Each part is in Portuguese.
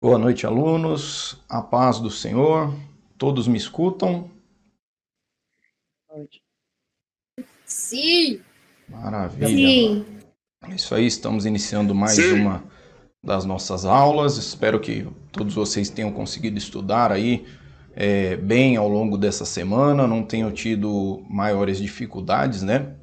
Boa noite, alunos. A paz do Senhor. Todos me escutam? Sim. Maravilha. Sim. É isso aí, estamos iniciando mais uma das nossas aulas. Espero que todos vocês tenham conseguido estudar aí bem ao longo dessa semana, não tenham tido maiores dificuldades, né?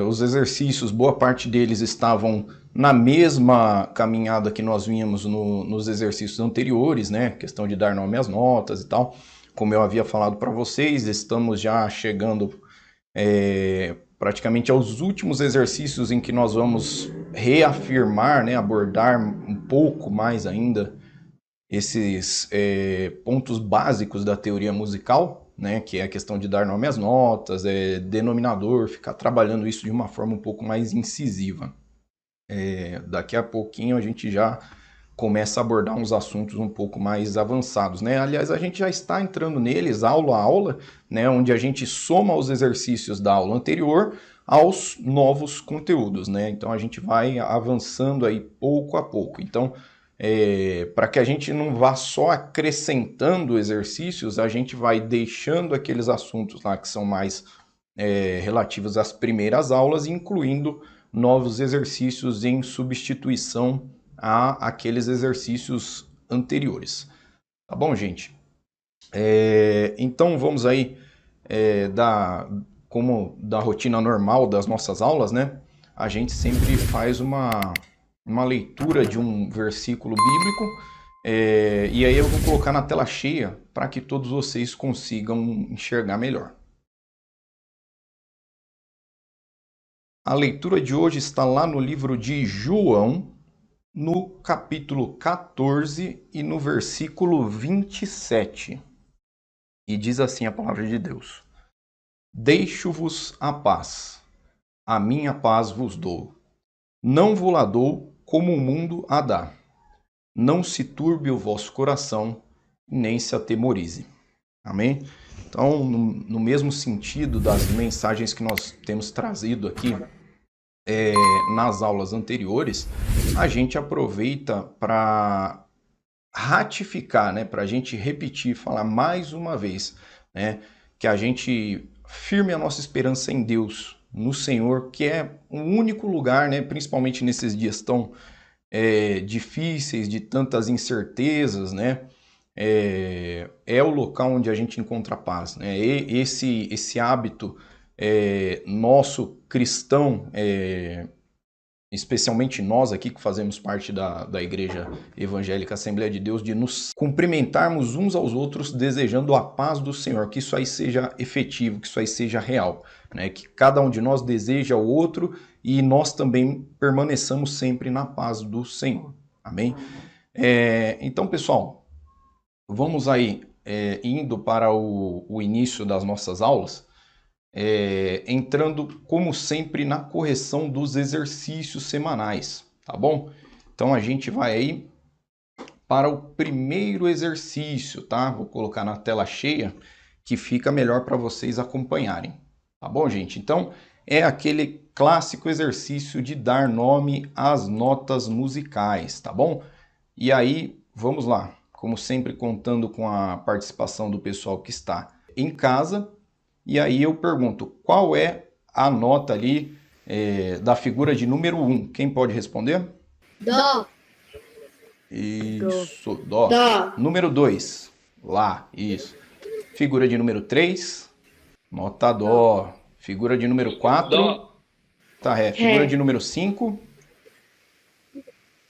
Os exercícios, boa parte deles estavam na mesma caminhada que nós vínhamos nos exercícios anteriores, né? Questão de dar nome às notas e tal. Como eu havia falado para vocês, estamos já chegando praticamente aos últimos exercícios em que nós vamos reafirmar, né? Abordar um pouco mais ainda esses pontos básicos da teoria musical, né, que é a questão de dar nome às notas, denominador, ficar trabalhando isso de uma forma um pouco mais incisiva. Daqui a pouquinho a gente já começa a abordar uns assuntos um pouco mais avançados, né? Aliás, a gente já está entrando neles aula a aula, né, onde a gente soma os exercícios da aula anterior aos novos conteúdos, né? Então a gente vai avançando aí pouco a pouco. Então, para que a gente não vá só acrescentando exercícios, a gente vai deixando aqueles assuntos lá que são mais relativos às primeiras aulas, incluindo novos exercícios em substituição a aqueles exercícios anteriores. Tá bom, gente? Então vamos aí como da rotina normal das nossas aulas, né? A gente sempre faz uma leitura de um versículo bíblico, e aí eu vou colocar na tela cheia para que todos vocês consigam enxergar melhor. A leitura de hoje está lá no livro de João, no capítulo 14 e no versículo 27. E diz assim a palavra de Deus: Deixo-vos a paz, a minha paz vos dou. Não vos la dou como o mundo a dá. Não se turbe o vosso coração, nem se atemorize. Amém? Então, no mesmo sentido das mensagens que nós temos trazido aqui nas aulas anteriores, a gente aproveita para ratificar, né, para a gente repetir, falar mais uma vez, né, que a gente firme a nossa esperança em Deus, no Senhor, que é o único lugar, né, principalmente nesses dias tão difíceis, de tantas incertezas, né, é o local onde a gente encontra paz, né? Esse hábito nosso cristão, especialmente nós aqui que fazemos parte da Igreja Evangélica Assembleia de Deus, de nos cumprimentarmos uns aos outros desejando a paz do Senhor, que isso aí seja efetivo, que isso aí seja real, né? Que cada um de nós deseja o outro e nós também permaneçamos sempre na paz do Senhor. Amém? Então, pessoal, vamos aí indo para o início das nossas aulas. Entrando, como sempre, na correção dos exercícios semanais, tá bom? Então a gente vai aí para o primeiro exercício, tá? Vou colocar na tela cheia, que fica melhor para vocês acompanharem, tá bom, gente? Então é aquele clássico exercício de dar nome às notas musicais, tá bom? E aí, vamos lá, como sempre, contando com a participação do pessoal que está em casa. E aí eu pergunto, qual é a nota ali da figura de número 1? Quem pode responder? Dó. Isso, dó. Dó. Número 2, lá, isso. Figura de número 3, nota dó. Figura de número 4, Dó. tá ré. Figura Ré. de número 5,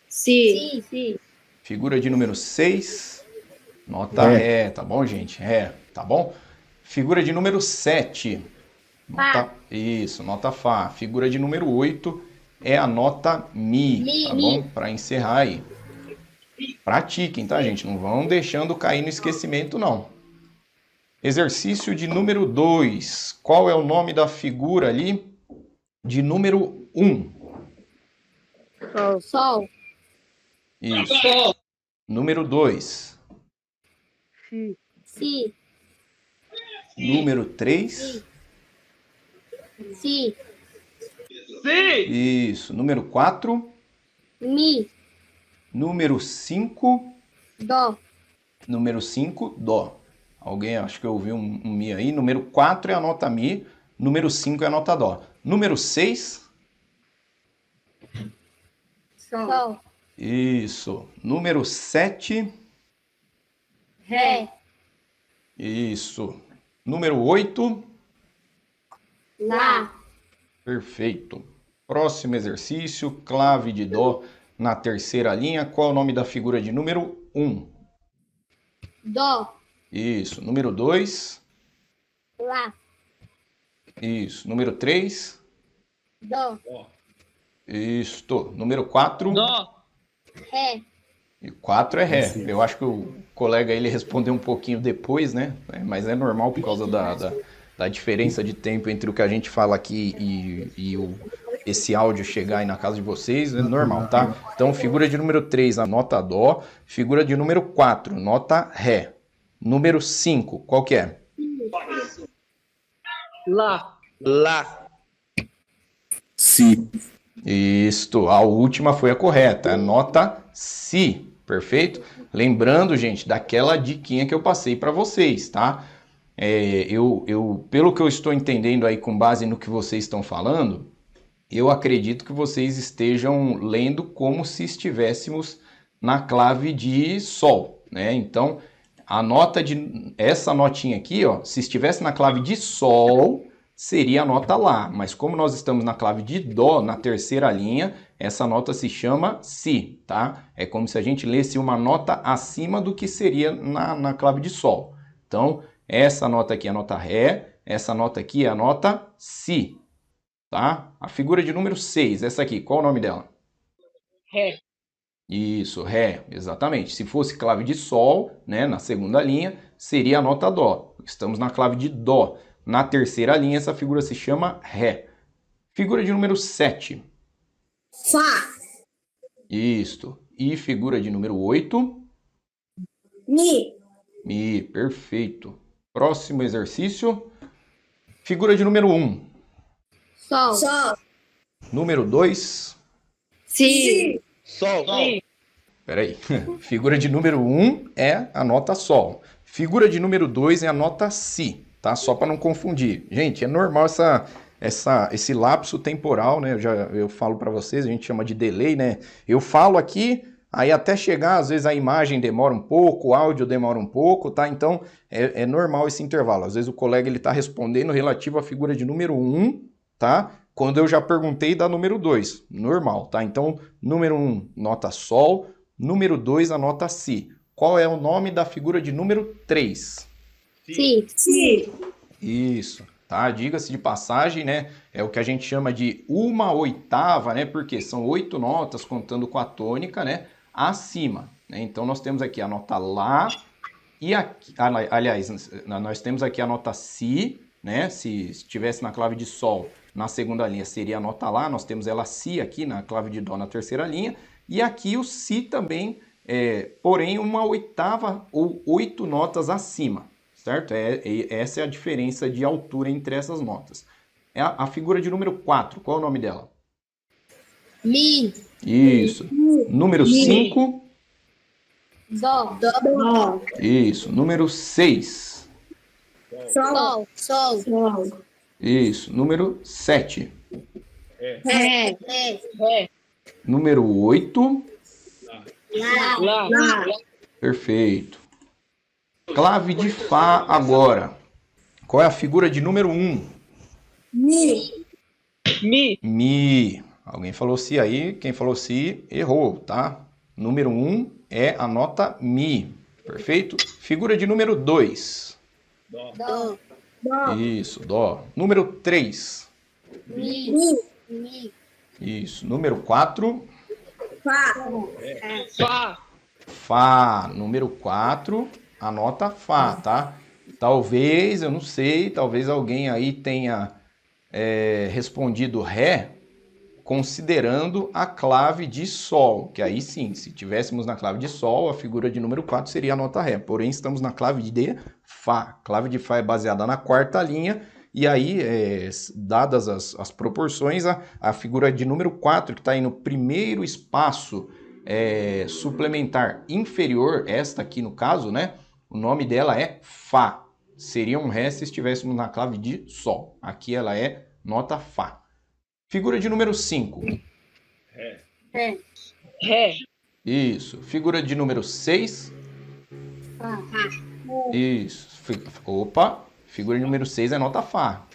Si. Sim. figura de número 6, nota ré, tá bom, gente? Ré, tá bom? Figura de número 7, isso, nota Fá. Figura de número 8 é a nota Mi, tá bom? Para encerrar aí. Pratiquem, tá, gente? Não vão deixando cair no esquecimento, não. Exercício de número 2. Qual é o nome da figura ali de número 1? Sol. Isso. Número 2. Si. Número 3. Si. Sim. Isso. Número 4. Mi. Número 5, Dó. número 5, Dó. Alguém, acho que eu ouvi um Mi aí. Número 4 é a nota Mi, número 5 é a nota Dó. Número 6, Sol. isso. Número 7, Ré. isso. Número 8, Lá. perfeito. Próximo exercício, clave de Dó na terceira linha. Qual é o nome da figura de número 1? Dó. Isso. Número 2, Lá. isso. Número 3, Dó. isto. Número 4, Dó. Ré. e 4 é Ré. Eu acho que o colega ele respondeu um pouquinho depois, né? Mas é normal por causa da diferença de tempo entre o que a gente fala aqui e esse áudio chegar aí na casa de vocês. É normal, tá? Então, figura de número 3, a nota Dó. Figura de número 4, nota Ré. Número 5, qual que é? Lá. Lá. Si. Isto, a última foi a correta, a nota Si, perfeito? Lembrando, gente, daquela diquinha que eu passei para vocês, tá? Pelo que eu estou entendendo aí com base no que vocês estão falando, eu acredito que vocês estejam lendo como se estivéssemos na clave de Sol, né? Então, essa notinha aqui, ó, se estivesse na clave de Sol, seria a nota Lá, mas como nós estamos na clave de Dó, na terceira linha, essa nota se chama Si, tá? É como se a gente lesse uma nota acima do que seria na clave de Sol. Então, essa nota aqui é a nota Ré, essa nota aqui é a nota Si, tá? A figura de número 6, essa aqui, qual é o nome dela? Ré. Isso, Ré, exatamente. Se fosse clave de Sol, né, na segunda linha, seria a nota Dó. Estamos na clave de Dó. Na terceira linha, essa figura se chama Ré. Figura de número 7. Fá. Isto. E figura de número 8. Mi. Mi, perfeito. Próximo exercício. Figura de número 1. Sol. Sol. Número 2. Si. Sol. Si. Peraí. Figura de número 1 é a nota Sol. Figura de número 2 é a nota Si, tá? Só para não confundir. Gente, é normal esse lapso temporal, né? Eu falo para vocês, a gente chama de delay, né? Eu falo aqui, aí até chegar, às vezes a imagem demora um pouco, o áudio demora um pouco, tá? Então, é normal esse intervalo. Às vezes o colega ele tá respondendo relativo à figura de número 1, tá? Quando eu já perguntei da número 2, normal, tá? Então, número 1, nota Sol, número 2, a nota Si. Qual é o nome da figura de número 3? Si. Si. Isso, tá? Diga-se de passagem, né? É o que a gente chama de 1/8, né? Porque são 8 notas contando com a tônica, né? Acima, né? Então, nós temos aqui a nota Lá e aqui... Aliás, nós temos aqui a nota Si, né? Se estivesse na clave de Sol, na segunda linha seria a nota Lá. Nós temos ela Si aqui na clave de Dó na terceira linha. E aqui o Si também, porém 1/8 ou 8 notas acima, certo? Essa é a diferença de altura entre essas notas. É a figura de número 4, qual é o nome dela? Mi. Isso. Número 5. Dó. Dó. Isso. Número 6. Sol. Sol. Sol. Isso. Número 7. Ré. Ré. Número 8. Lá. Lá. Lá. Perfeito. Clave de Fá agora. Qual é a figura de número 1? Mi. Mi. Mi. Alguém falou Si aí, quem falou Si errou, tá? Número 1 é a nota Mi. Perfeito? Figura de número 2. Dó. Dó. Isso, Dó. Número 3. Mi. Mi. Isso. Número 4. Fá. Fá. Fá. Número 4, a nota Fá, tá? Talvez, eu não sei, talvez alguém aí tenha respondido Ré considerando a clave de Sol, que aí sim, se tivéssemos na clave de Sol, a figura de número 4 seria a nota Ré, porém estamos na clave de Fá. A clave de Fá é baseada na quarta linha, e aí, dadas as proporções, a figura de número 4, que está aí no primeiro espaço suplementar inferior, esta aqui no caso, né? O nome dela é Fá. Seria um Ré se estivéssemos na clave de Sol. Aqui ela é nota Fá. Figura de número 5. Ré. Ré. Isso. Figura de número 6. Fá. Isso. Opa. Figura de número 6 é nota Fá.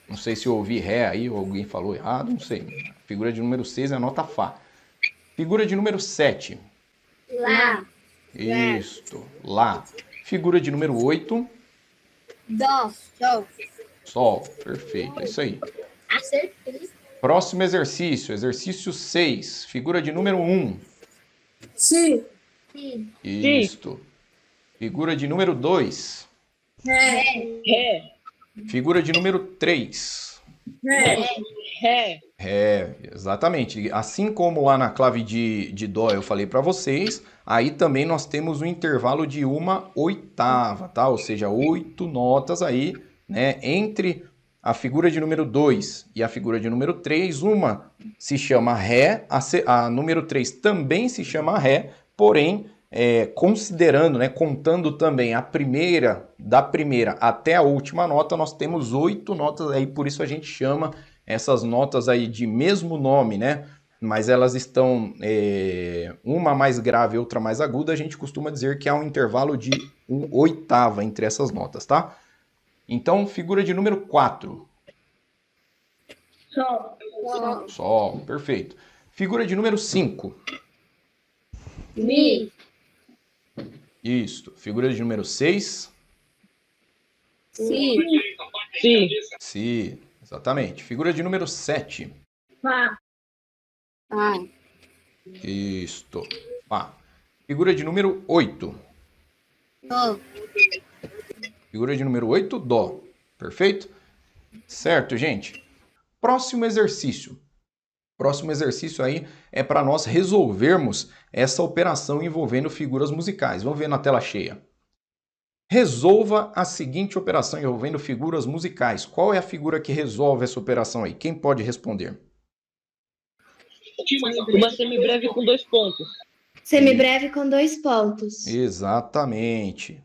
Não sei se eu ouvi Ré aí ou alguém falou errado, não sei. Figura de número 6 é nota Fá. Figura de número 7. Lá. Isto. Lá. Figura de número 8. Dó. Sol. Sol. Perfeito. É isso aí. Acertei. Próximo exercício. Exercício 6. Figura de número 1. Si. Si. Isto. Figura de número 2. Ré. Ré. Figura de número 3. Ré. Ré. Exatamente. Assim como lá na clave de Dó eu falei para vocês, aí também nós temos um intervalo de 1/8, tá? Ou seja, 8 notas aí, né? Entre a figura de número 2 e a figura de número 3, uma se chama Ré, a número 3 também se chama Ré, porém, considerando, né, contando também da primeira até a última nota, nós temos 8 notas aí, por isso a gente chama essas notas aí de mesmo nome, né? Mas elas estão uma mais grave e outra mais aguda, a gente costuma dizer que há um intervalo de 1/8 entre essas notas, tá? Então, figura de número 4. Sol. Sol, perfeito. Figura de número 5. Mi. Isso. Figura de número 6. Si. Si. Si. Exatamente. Figura de número 7. Fá. Fá. Isto. Fá. Figura de número 8. Dó. Figura de número 8, Dó. Perfeito? Certo, gente. Próximo exercício. Próximo exercício aí é para nós resolvermos essa operação envolvendo figuras musicais. Vamos ver na tela cheia. Resolva a seguinte operação envolvendo figuras musicais. Qual é a figura que resolve essa operação aí? Quem pode responder? Uma semibreve com 2 pontos. Semibreve com 2 pontos. Exatamente.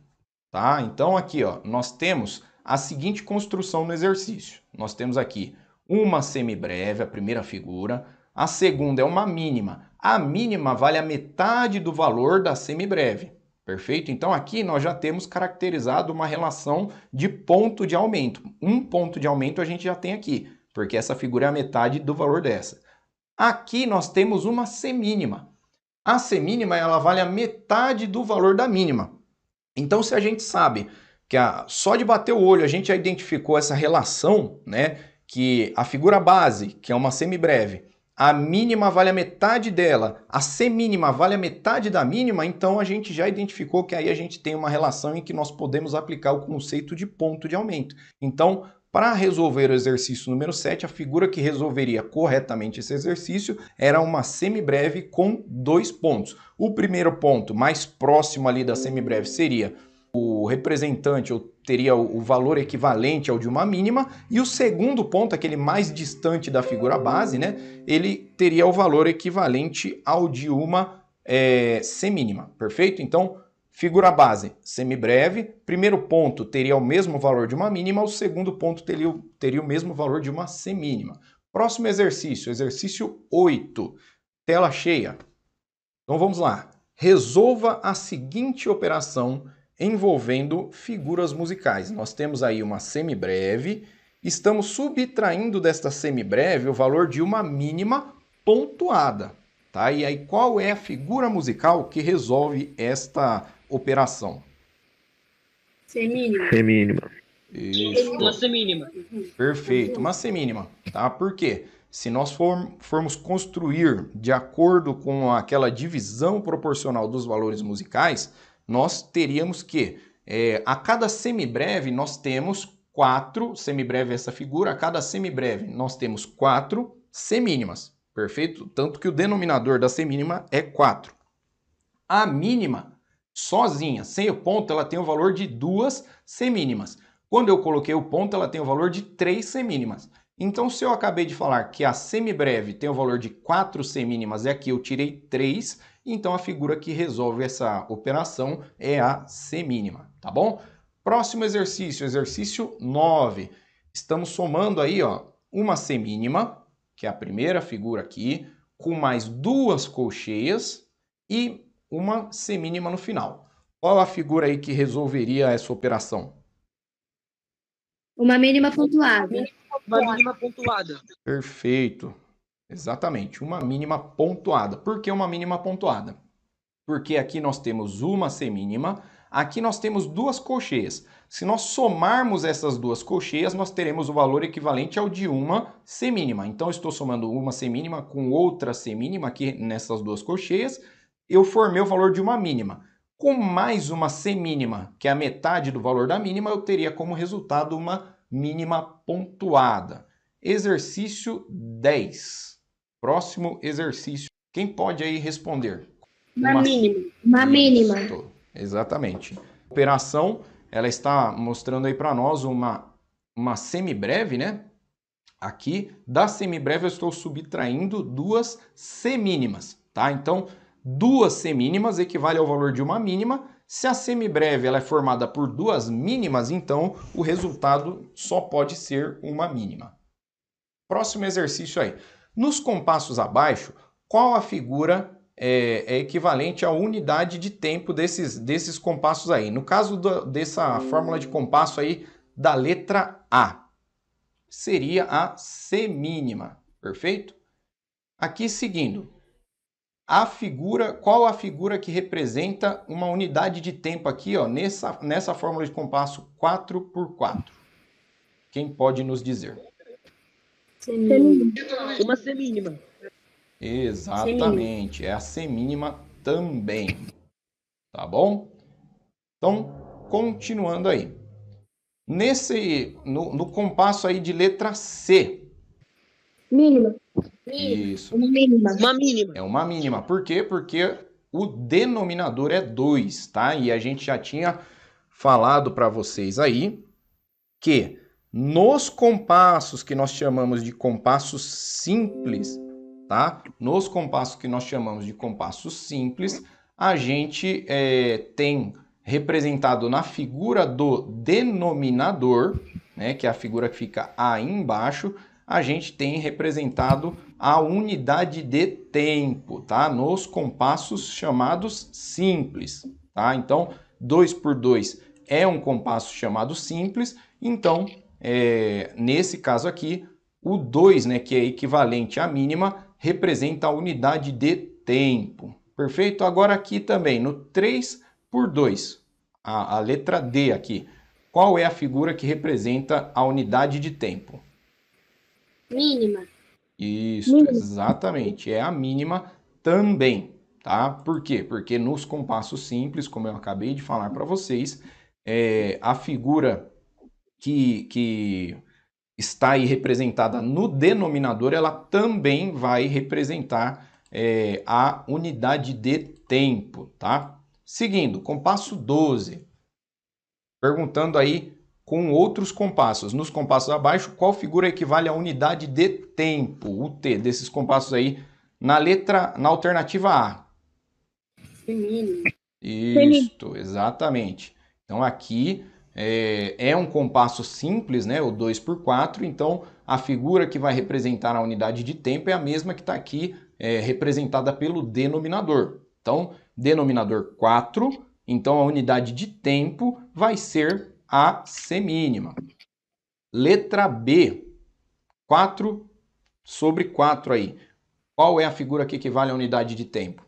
Tá? Então aqui, ó, nós temos a seguinte construção no exercício. Nós temos aqui uma semibreve, a primeira figura. A segunda é uma mínima. A mínima vale a metade do valor da semibreve. Perfeito? Então aqui nós já temos caracterizado uma relação de ponto de aumento. Um ponto de aumento a gente já tem aqui, porque essa figura é a metade do valor dessa. Aqui nós temos uma semínima. A semínima ela vale a metade do valor da mínima. Então se a gente sabe que só de bater o olho a gente já identificou essa relação, né? Que a figura base, que é uma semibreve, a mínima vale a metade dela, a semínima vale a metade da mínima, então a gente já identificou que aí a gente tem uma relação em que nós podemos aplicar o conceito de ponto de aumento. Então, para resolver o exercício número 7, a figura que resolveria corretamente esse exercício era uma semibreve com 2 pontos. O primeiro ponto, mais próximo ali da semibreve, seria o representante, ou teria o valor equivalente ao de uma mínima, e o segundo ponto, aquele mais distante da figura base, né, ele teria o valor equivalente ao de uma semínima, perfeito? Então, figura base, semibreve, primeiro ponto teria o mesmo valor de uma mínima, o segundo ponto teria o mesmo valor de uma semínima. Próximo exercício, exercício 8, tela cheia. Então vamos lá, resolva a seguinte operação envolvendo figuras musicais. Nós temos aí uma semibreve, estamos subtraindo desta semibreve o valor de uma mínima pontuada, tá? E aí qual é a figura musical que resolve esta operação? Semínima. Semínima. Isso. Uma semínima. Perfeito, uma semínima, tá? Por quê? Se nós formos construir de acordo com aquela divisão proporcional dos valores musicais, nós teríamos que, a cada semibreve, nós temos 4, semibreve essa figura, a cada semibreve nós temos 4 semínimas, perfeito? Tanto que o denominador da semínima é 4. A mínima, sozinha, sem o ponto, ela tem o valor de 2 semínimas. Quando eu coloquei o ponto, ela tem o valor de 3 semínimas. Então, se eu acabei de falar que a semibreve tem o valor de 4 semínimas e aqui eu tirei 3, Então, a figura que resolve essa operação é a semínima, tá bom? Próximo exercício, exercício 9. Estamos somando aí, ó, uma semínima, que é a primeira figura aqui, com mais duas colcheias e uma semínima no final. Qual a figura aí que resolveria essa operação? Uma mínima pontuada. Uma mínima pontuada. Perfeito. Exatamente, uma mínima pontuada. Por que uma mínima pontuada? Porque aqui nós temos uma semínima, aqui nós temos duas colcheias. Se nós somarmos essas duas colcheias, nós teremos o valor equivalente ao de uma semínima. Então, eu estou somando uma semínima com outra semínima aqui nessas duas colcheias, eu formei o valor de uma mínima. Com mais uma semínima, que é a metade do valor da mínima, eu teria como resultado uma mínima pontuada. Exercício 10. Próximo exercício. Quem pode aí responder? Uma mínima. Uma mínima. Isso, exatamente. A operação, ela está mostrando aí para nós uma semibreve, né? Aqui, da semibreve eu estou subtraindo duas semínimas, tá? Então, duas semínimas equivale ao valor de uma mínima. Se a semibreve ela é formada por duas mínimas, então o resultado só pode ser uma mínima. Próximo exercício aí. Nos compassos abaixo, qual a figura é equivalente à unidade de tempo desses compassos aí? No caso dessa fórmula de compasso aí da letra A, seria a semínima, perfeito? Aqui seguindo, qual a figura que representa uma unidade de tempo aqui, ó, nessa fórmula de compasso 4x4? Quem pode nos dizer? Semínima. Uma semínima. Exatamente, é a semínima também, tá bom? Então, continuando aí. No compasso aí de letra C. Mínima. Isso, Uma mínima. Uma mínima. é uma mínima. Por quê? Porque o denominador é 2, tá? E a gente já tinha falado para vocês aí que nos compassos que nós chamamos de compassos simples, tá? Nos compassos que nós chamamos de compassos simples, a gente tem representado na figura do denominador, né, que é a figura que fica aí embaixo, a gente tem representado a unidade de tempo, tá? Nos compassos chamados simples, tá? Então, 2 por 2 é um compasso chamado simples, então, nesse caso aqui, o 2, né, que é equivalente à mínima, representa a unidade de tempo. Perfeito? Agora aqui também, no 3 por 2, a letra D aqui. Qual é a figura que representa a unidade de tempo? Mínima. Isso, exatamente. É a mínima também, tá? Por quê? Porque nos compassos simples, como eu acabei de falar para vocês, a figura que está aí representada no denominador, ela também vai representar a unidade de tempo, tá? Seguindo, compasso 12. Perguntando aí com outros compassos. Nos compassos abaixo, qual figura equivale à unidade de tempo, o T, desses compassos aí, na alternativa A? Semínima. Isso, exatamente. Então aqui é um compasso simples, né, o 2 por 4, então a figura que vai representar a unidade de tempo é a mesma que está aqui representada pelo denominador. Então, denominador 4, então a unidade de tempo vai ser a semínima. Letra B, 4 sobre 4 aí. Qual é a figura que equivale à unidade de tempo?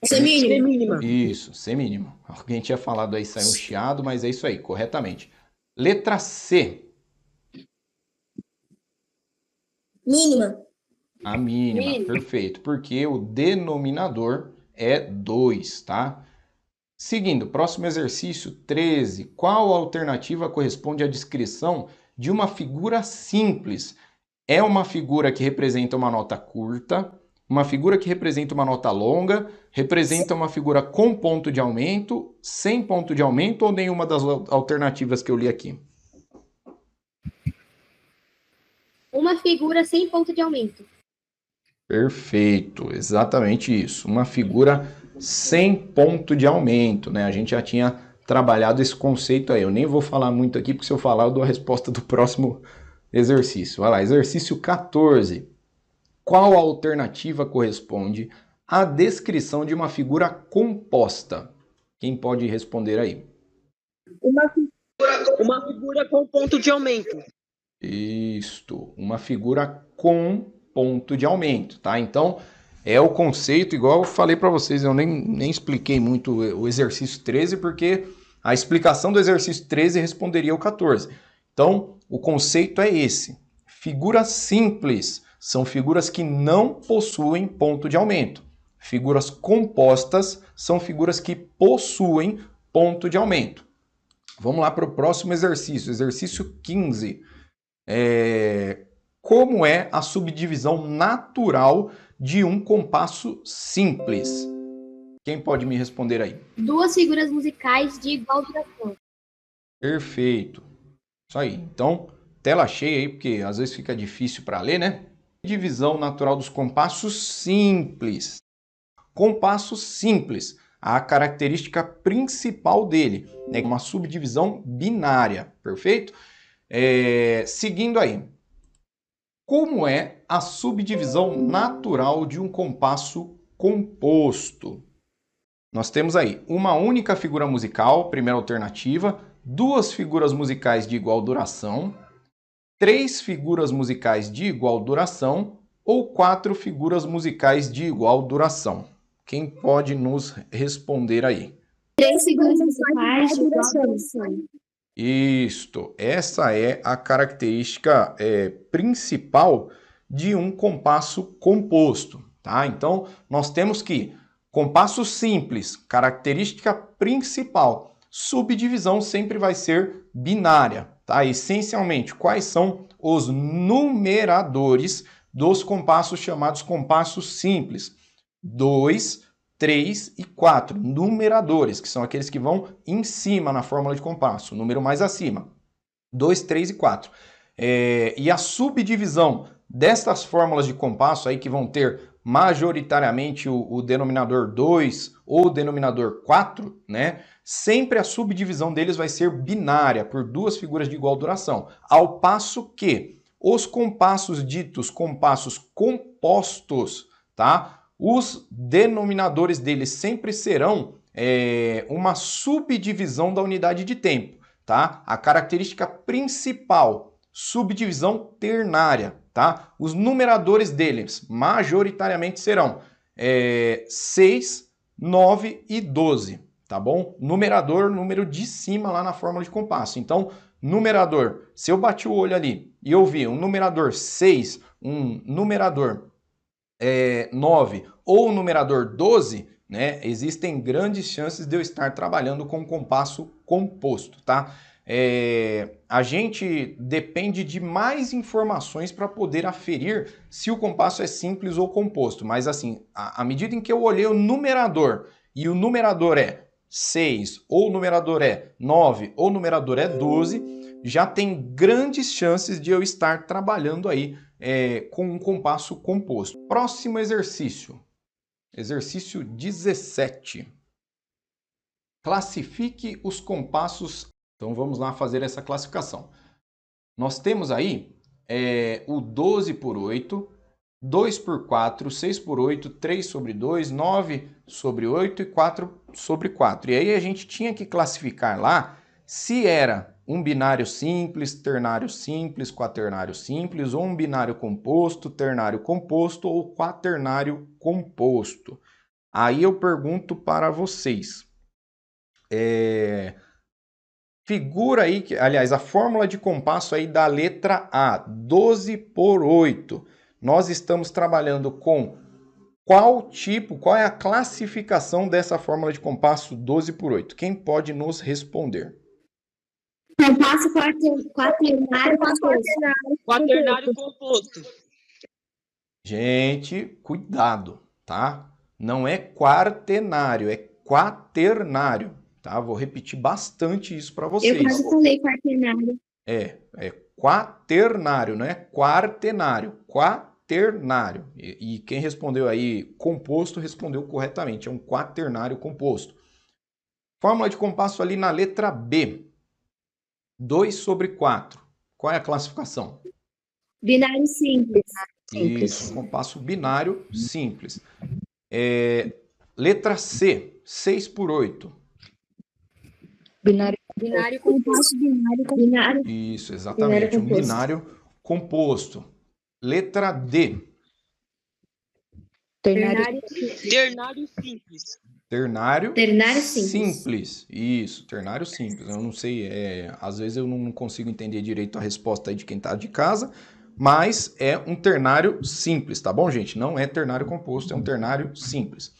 Semínima. Isso, semínima. Alguém tinha falado aí, saiu um chiado, mas é isso aí, corretamente. Letra C. Mínima. A mínima, perfeito. Porque o denominador é 2, tá? Seguindo, próximo exercício 13. Qual alternativa corresponde à descrição de uma figura simples? É uma figura que representa uma nota curta, uma figura que representa uma nota longa, representa uma figura com ponto de aumento, sem ponto de aumento ou nenhuma das alternativas que eu li aqui? Uma figura sem ponto de aumento. Perfeito, exatamente isso. Uma figura sem ponto de aumento, né? A gente já tinha trabalhado esse conceito aí. Eu nem vou falar muito aqui, porque se eu falar, eu dou a resposta do próximo exercício. Vai lá, exercício 14. Qual alternativa corresponde à descrição de uma figura composta? Quem pode responder aí? Uma figura com ponto de aumento. Isto, uma figura com ponto de aumento, tá? Então, é o conceito, igual eu falei para vocês, eu nem expliquei muito o exercício 13, porque a explicação do exercício 13 responderia ao 14. Então, o conceito é esse. Figuras simples são figuras que não possuem ponto de aumento. Figuras compostas são figuras que possuem ponto de aumento. Vamos lá para o próximo exercício, exercício 15. Como é a subdivisão natural de um compasso simples? Quem pode me responder aí? 2 figuras musicais de igual duração. Perfeito. Isso aí. Então, tela cheia aí, porque às vezes fica difícil para ler, né? Divisão natural dos compassos simples. Compasso simples. A característica principal dele é uma subdivisão binária. Perfeito? Seguindo aí. Como é a subdivisão natural de um compasso composto? Nós temos aí uma única figura musical, primeira alternativa, 2 figuras musicais de igual duração, 3 figuras musicais de igual duração ou 4 figuras musicais de igual duração. Quem pode nos responder aí? 3 figuras musicais de igual duração. Isto, essa é a característica principal de um compasso composto, tá? Então, nós temos que compasso simples, característica principal, subdivisão sempre vai ser binária, tá? Essencialmente, quais são os numeradores dos compassos chamados compassos simples? 2, 3 e 4, numeradores, que são aqueles que vão em cima na fórmula de compasso, o número mais acima, 2, 3 e 4. E a subdivisão destas fórmulas de compasso aí que vão ter majoritariamente o denominador 2 ou o denominador 4, né? Sempre a subdivisão deles vai ser binária, por 2 figuras de igual duração, ao passo que os compassos ditos compassos compostos, tá? Os denominadores deles sempre serão uma subdivisão da unidade de tempo, tá? A característica principal, subdivisão ternária, tá? Os numeradores deles majoritariamente serão 6, 9 e 12, tá bom? Numerador, número de cima lá na fórmula de compasso. Então, numerador, se eu bati o olho ali e eu vi um numerador 6, um numerador 9 ou o numerador 12, né, existem grandes chances de eu estar trabalhando com compasso composto, tá? A gente depende de mais informações para poder aferir se o compasso é simples ou composto, mas assim, à medida em que eu olhei o numerador e o numerador é 6, ou o numerador é 9, ou o numerador é 12, já tem grandes chances de eu estar trabalhando aí com um compasso composto. Próximo exercício. Exercício 17. Classifique os compassos. Então vamos lá fazer essa classificação. Nós temos aí o 12 por 8, 2 por 4, 6 por 8, 3 sobre 2, 9 sobre 8 e 4 sobre 4. E aí a gente tinha que classificar lá se era um binário simples, ternário simples, quaternário simples, ou um binário composto, ternário composto ou quaternário composto. Aí eu pergunto para vocês, figura aí, aliás, a fórmula de compasso aí da letra A, 12 por 8. Nós estamos trabalhando com qual é a classificação dessa fórmula de compasso 12 por 8? Quem pode nos responder? Compasso quaternário composto. Quaternário composto. Gente, cuidado, tá? Não é quartenário, é quaternário, tá? Vou repetir bastante isso para vocês. Eu quase falei quaternário. É quaternário, não é quartenário, quaternário. quaternário. E quem respondeu aí composto respondeu corretamente. É um quaternário composto. Fórmula de compasso ali na letra B. 2/4. Qual é a classificação? Binário simples. Isso, compasso binário simples. Letra C, 6/8. Binário Compasso binário. Isso, exatamente, um binário composto. Letra D, ternário Ternário simples. ternário Ternário simples. simples. Isso, ternário simples. Eu não sei, às vezes eu não consigo entender direito a resposta aí de quem está de casa, mas é um ternário simples, tá bom, gente? Não é ternário composto, é um ternário simples.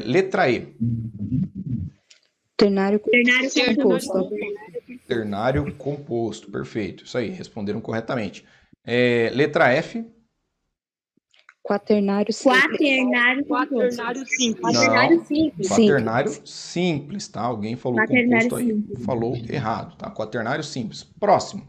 Letra E, ternário composto. ternário composto, perfeito. Isso aí, responderam corretamente. Letra F, quaternário Quaternário composto. Quaternário simples. Quaternário simples. quaternário simples, tá? Alguém falou Quaternário composto aí, simples. falou errado, tá? Quaternário simples. Próximo.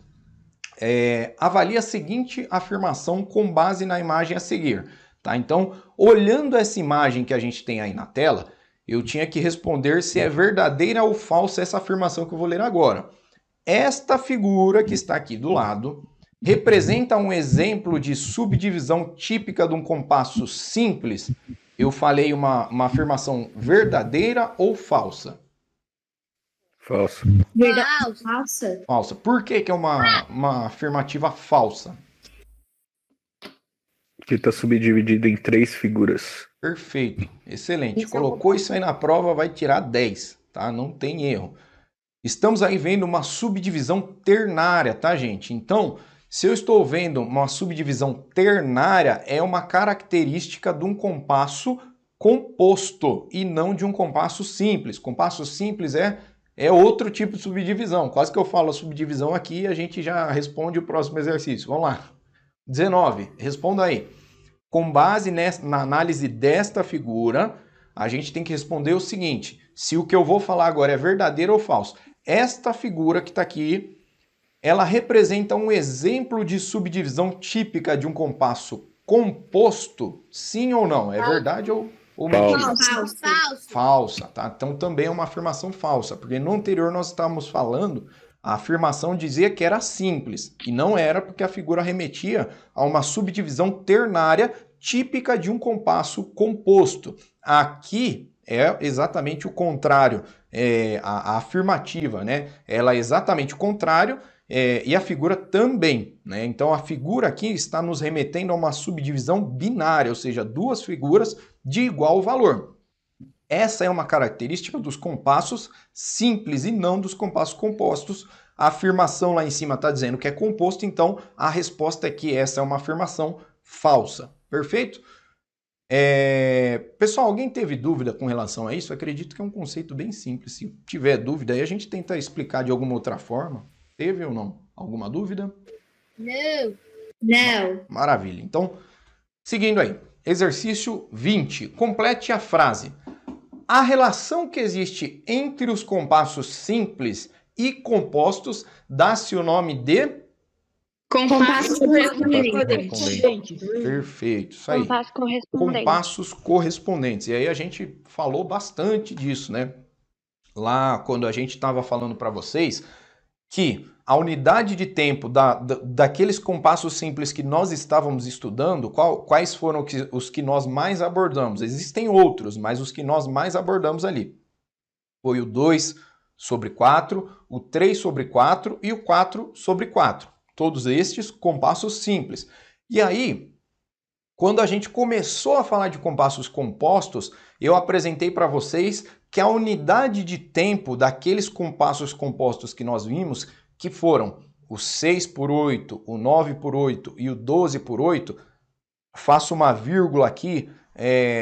Avalie a seguinte afirmação com base na imagem a seguir, tá? Então, olhando essa imagem que a gente tem aí na tela, eu tinha que responder se é verdadeira ou falsa essa afirmação que eu vou ler agora. Esta figura que está aqui do lado representa um exemplo de subdivisão típica de um compasso simples. Eu falei uma afirmação verdadeira ou falsa? Falso. Falsa. Falsa. Por que é uma afirmativa falsa? Que está subdividido em 3 figuras. Perfeito. Excelente. Colocou isso aí na prova, vai tirar 10, tá? Não tem erro. Estamos aí vendo uma subdivisão ternária, tá, gente? Então, se eu estou vendo uma subdivisão ternária, é uma característica de um compasso composto e não de um compasso simples. Compasso simples é outro tipo de subdivisão. Quase que eu falo a subdivisão aqui e a gente já responde o próximo exercício. Vamos lá. 19. Responda aí. Com base na análise desta figura, a gente tem que responder o seguinte: se o que eu vou falar agora é verdadeiro ou falso. Esta figura que está aqui, ela representa um exemplo de subdivisão típica de um compasso composto, sim ou não? É verdade ou mentira? Falso. Falsa, tá? Então também é uma afirmação falsa, porque no anterior nós estávamos falando, a afirmação dizia que era simples, e não era porque a figura remetia a uma subdivisão ternária típica de um compasso composto. Aqui é exatamente o contrário, a afirmativa, né? Ela é exatamente o contrário, e a figura também, né? Então a figura aqui está nos remetendo a uma subdivisão binária, ou seja, duas figuras de igual valor. Essa é uma característica dos compassos simples e não dos compassos compostos. A afirmação lá em cima está dizendo que é composto, então a resposta é que essa é uma afirmação falsa. Perfeito? Pessoal, alguém teve dúvida com relação a isso? Eu acredito que é um conceito bem simples. Se tiver dúvida, aí a gente tenta explicar de alguma outra forma. Teve ou não? Alguma dúvida? Não. Maravilha. Então, seguindo aí. Exercício 20. Complete a frase. A relação que existe entre os compassos simples e compostos dá-se o nome de... Compasso Correspondente. Perfeito, isso aí. compasso correspondente. Compassos correspondentes. E aí a gente falou bastante disso, né? Lá quando a gente estava falando para vocês que a unidade de tempo daqueles compassos simples que nós estávamos estudando, quais foram os que nós mais abordamos? Existem outros, mas os que nós mais abordamos ali foi o 2/4, o 3/4 e o 4/4. Todos estes compassos simples. E aí, quando a gente começou a falar de compassos compostos, eu apresentei para vocês que a unidade de tempo daqueles compassos compostos que nós vimos, que foram o 6/8, o 9/8 e o 12/8, faço uma vírgula aqui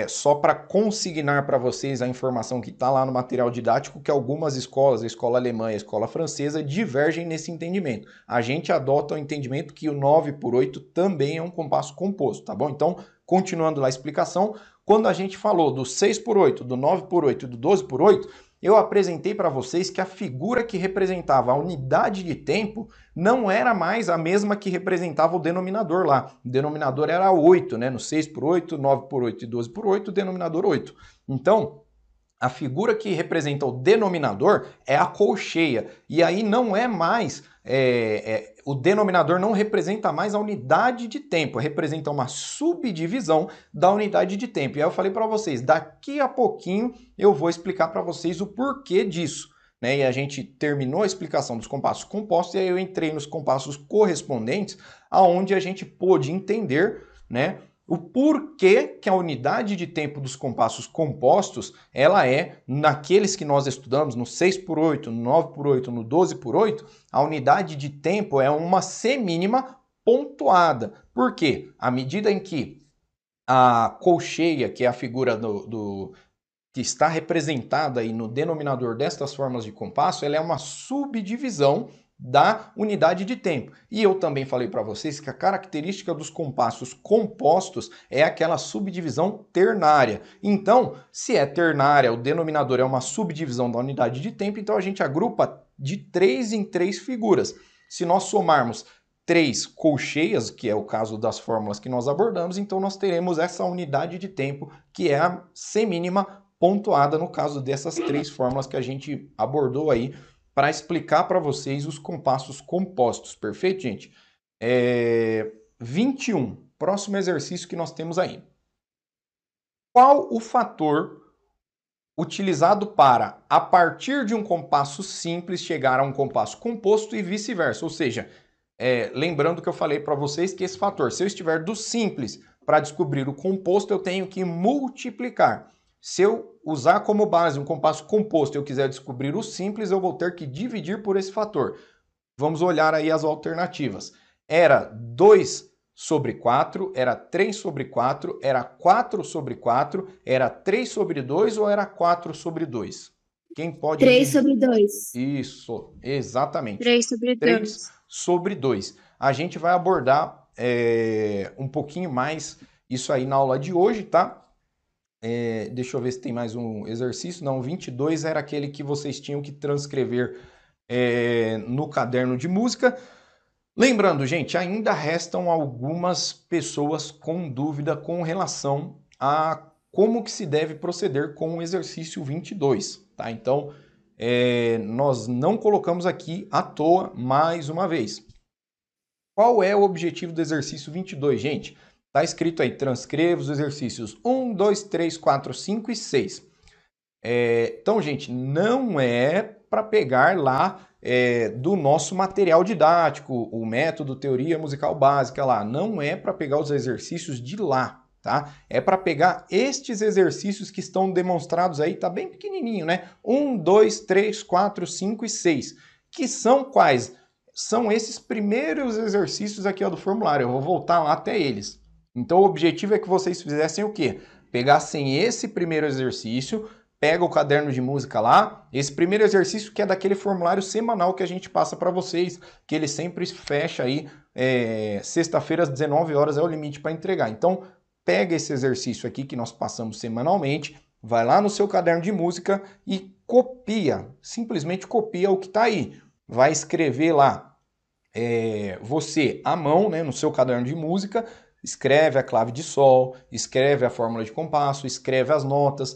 só para consignar para vocês a informação que está lá no material didático, que algumas escolas, a escola alemã e a escola francesa, divergem nesse entendimento. A gente adota o entendimento que o 9/8 também é um compasso composto, tá bom? Então, continuando lá a explicação, quando a gente falou do 6/8, do 9/8 e do 12/8, eu apresentei para vocês que a figura que representava a unidade de tempo não era mais a mesma que representava o denominador lá. O denominador era 8, né? No 6 por 8, 9 por 8 e 12 por 8, o denominador 8. Então, a figura que representa o denominador é a colcheia. E aí não é mais... o denominador não representa mais a unidade de tempo, representa uma subdivisão da unidade de tempo. E aí eu falei para vocês, daqui a pouquinho eu vou explicar para vocês o porquê disso. Né? E a gente terminou a explicação dos compassos compostos e aí eu entrei nos compassos correspondentes, aonde a gente pôde entender, né, o porquê que a unidade de tempo dos compassos compostos, ela é, naqueles que nós estudamos, no 6 por 8, no 9 por 8, no 12 por 8, a unidade de tempo é uma semínima pontuada. Por quê? À medida em que a colcheia, que é a figura que está representada aí no denominador destas formas de compasso, ela é uma subdivisão da unidade de tempo. E eu também falei para vocês que a característica dos compassos compostos é aquela subdivisão ternária. Então, se é ternária, o denominador é uma subdivisão da unidade de tempo, então a gente agrupa de 3 em 3 figuras. Se nós somarmos 3 colcheias, que é o caso das fórmulas que nós abordamos, então nós teremos essa unidade de tempo, que é a semínima pontuada no caso dessas 3 fórmulas que a gente abordou aí, para explicar para vocês os compassos compostos. Perfeito, gente? 21. Próximo exercício que nós temos aí. Qual o fator utilizado para, a partir de um compasso simples, chegar a um compasso composto e vice-versa? Ou seja, lembrando que eu falei para vocês que esse fator, se eu estiver do simples para descobrir o composto, eu tenho que multiplicar. Se eu usar como base um compasso composto e eu quiser descobrir o simples, eu vou ter que dividir por esse fator. Vamos olhar aí as alternativas. Era 2 sobre 4, era 3 sobre 4, era 4 sobre 4, era 3 sobre 2 ou era 4 sobre 2? Quem pode... 3 sobre 2. Isso, exatamente. 3 sobre 2. 3 sobre 2. A gente vai abordar um pouquinho mais isso aí na aula de hoje, tá? Deixa eu ver se tem mais um exercício. Não, 22 era aquele que vocês tinham que transcrever no caderno de música. Lembrando, gente, ainda restam algumas pessoas com dúvida com relação a como que se deve proceder com o exercício 22, tá? Então, nós não colocamos aqui à toa mais uma vez. Qual é o objetivo do exercício 22, gente? Está escrito aí, transcreva os exercícios 1, 2, 3, 4, 5 e 6. Então, gente, não é para pegar lá do nosso material didático, o método teoria musical básica lá. Não é para pegar os exercícios de lá, tá? É para pegar estes exercícios que estão demonstrados aí, tá bem pequenininho, né? 1, 2, 3, 4, 5 e 6. Que são quais? São esses primeiros exercícios aqui ó, do formulário. Eu vou voltar lá até eles. Então o objetivo é que vocês fizessem o quê? Pegassem esse primeiro exercício, pega o caderno de música lá, esse primeiro exercício que é daquele formulário semanal que a gente passa para vocês, que ele sempre fecha aí, sexta-feira às 19 horas é o limite para entregar. Então pega esse exercício aqui que nós passamos semanalmente, vai lá no seu caderno de música e copia, simplesmente copia o que está aí. Vai escrever lá, você à mão, né, no seu caderno de música, escreve a clave de sol, escreve a fórmula de compasso, escreve as notas,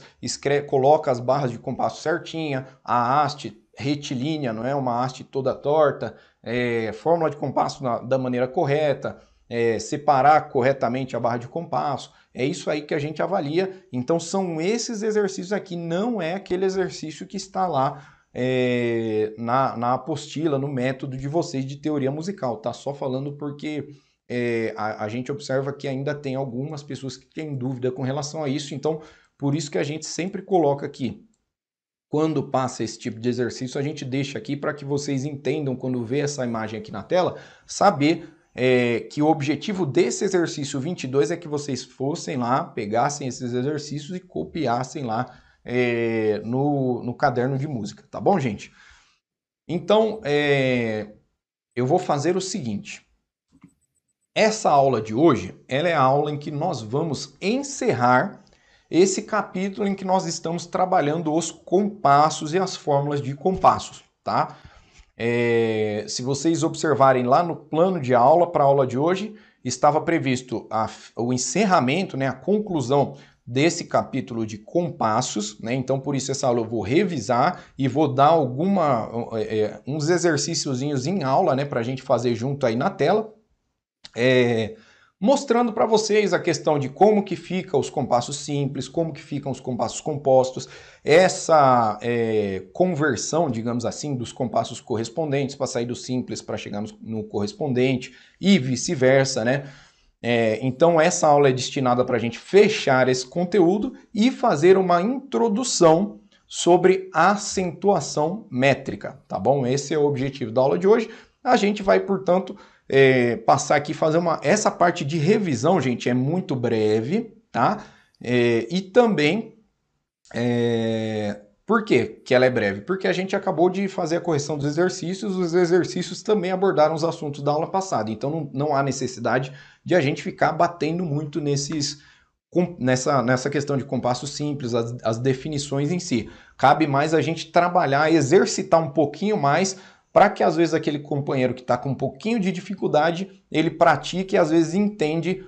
coloca as barras de compasso certinha, a haste retilínea, não é uma haste toda torta, fórmula de compasso da maneira correta, separar corretamente a barra de compasso. É isso aí que a gente avalia. Então são esses exercícios aqui, não é aquele exercício que está lá na apostila, no método de vocês de teoria musical, tá? Só falando porque... a gente observa que ainda tem algumas pessoas que têm dúvida com relação a isso, então por isso que a gente sempre coloca aqui, quando passa esse tipo de exercício, a gente deixa aqui para que vocês entendam, quando vê essa imagem aqui na tela, saber que o objetivo desse exercício 22 é que vocês fossem lá, pegassem esses exercícios e copiassem lá no caderno de música, tá bom, gente? Então, eu vou fazer o seguinte. Essa aula de hoje, ela é a aula em que nós vamos encerrar esse capítulo em que nós estamos trabalhando os compassos e as fórmulas de compassos, tá? Se vocês observarem lá no plano de aula para a aula de hoje, estava previsto o encerramento, né, a conclusão desse capítulo de compassos, né? Então por isso essa aula eu vou revisar e vou dar uns exercíciozinhos em aula, né, para a gente fazer junto aí na tela, mostrando para vocês a questão de como que ficam os compassos simples, como que ficam os compassos compostos, essa conversão, digamos assim, dos compassos correspondentes para sair do simples para chegar no correspondente e vice-versa, né? Então essa aula é destinada para a gente fechar esse conteúdo e fazer uma introdução sobre acentuação métrica, tá bom? Esse é o objetivo da aula de hoje. A gente vai, portanto, passar aqui e fazer essa parte de revisão, gente, é muito breve, tá? E também, por que que ela é breve? Porque a gente acabou de fazer a correção dos exercícios, os exercícios também abordaram os assuntos da aula passada, então não há necessidade de a gente ficar batendo muito nessa questão de compasso simples, as definições em si. Cabe mais a gente trabalhar, exercitar um pouquinho mais, para que às vezes aquele companheiro que está com um pouquinho de dificuldade, ele pratique e às vezes entende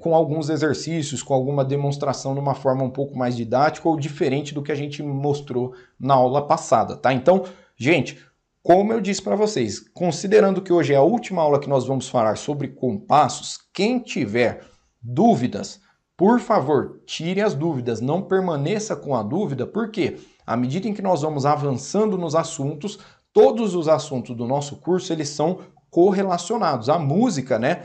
com alguns exercícios, com alguma demonstração de uma forma um pouco mais didática ou diferente do que a gente mostrou na aula passada, tá? Então, gente, como eu disse para vocês, considerando que hoje é a última aula que nós vamos falar sobre compassos, quem tiver dúvidas, por favor, tire as dúvidas, não permaneça com a dúvida, porque à medida em que nós vamos avançando nos assuntos, todos os assuntos do nosso curso, eles são correlacionados. A música, né,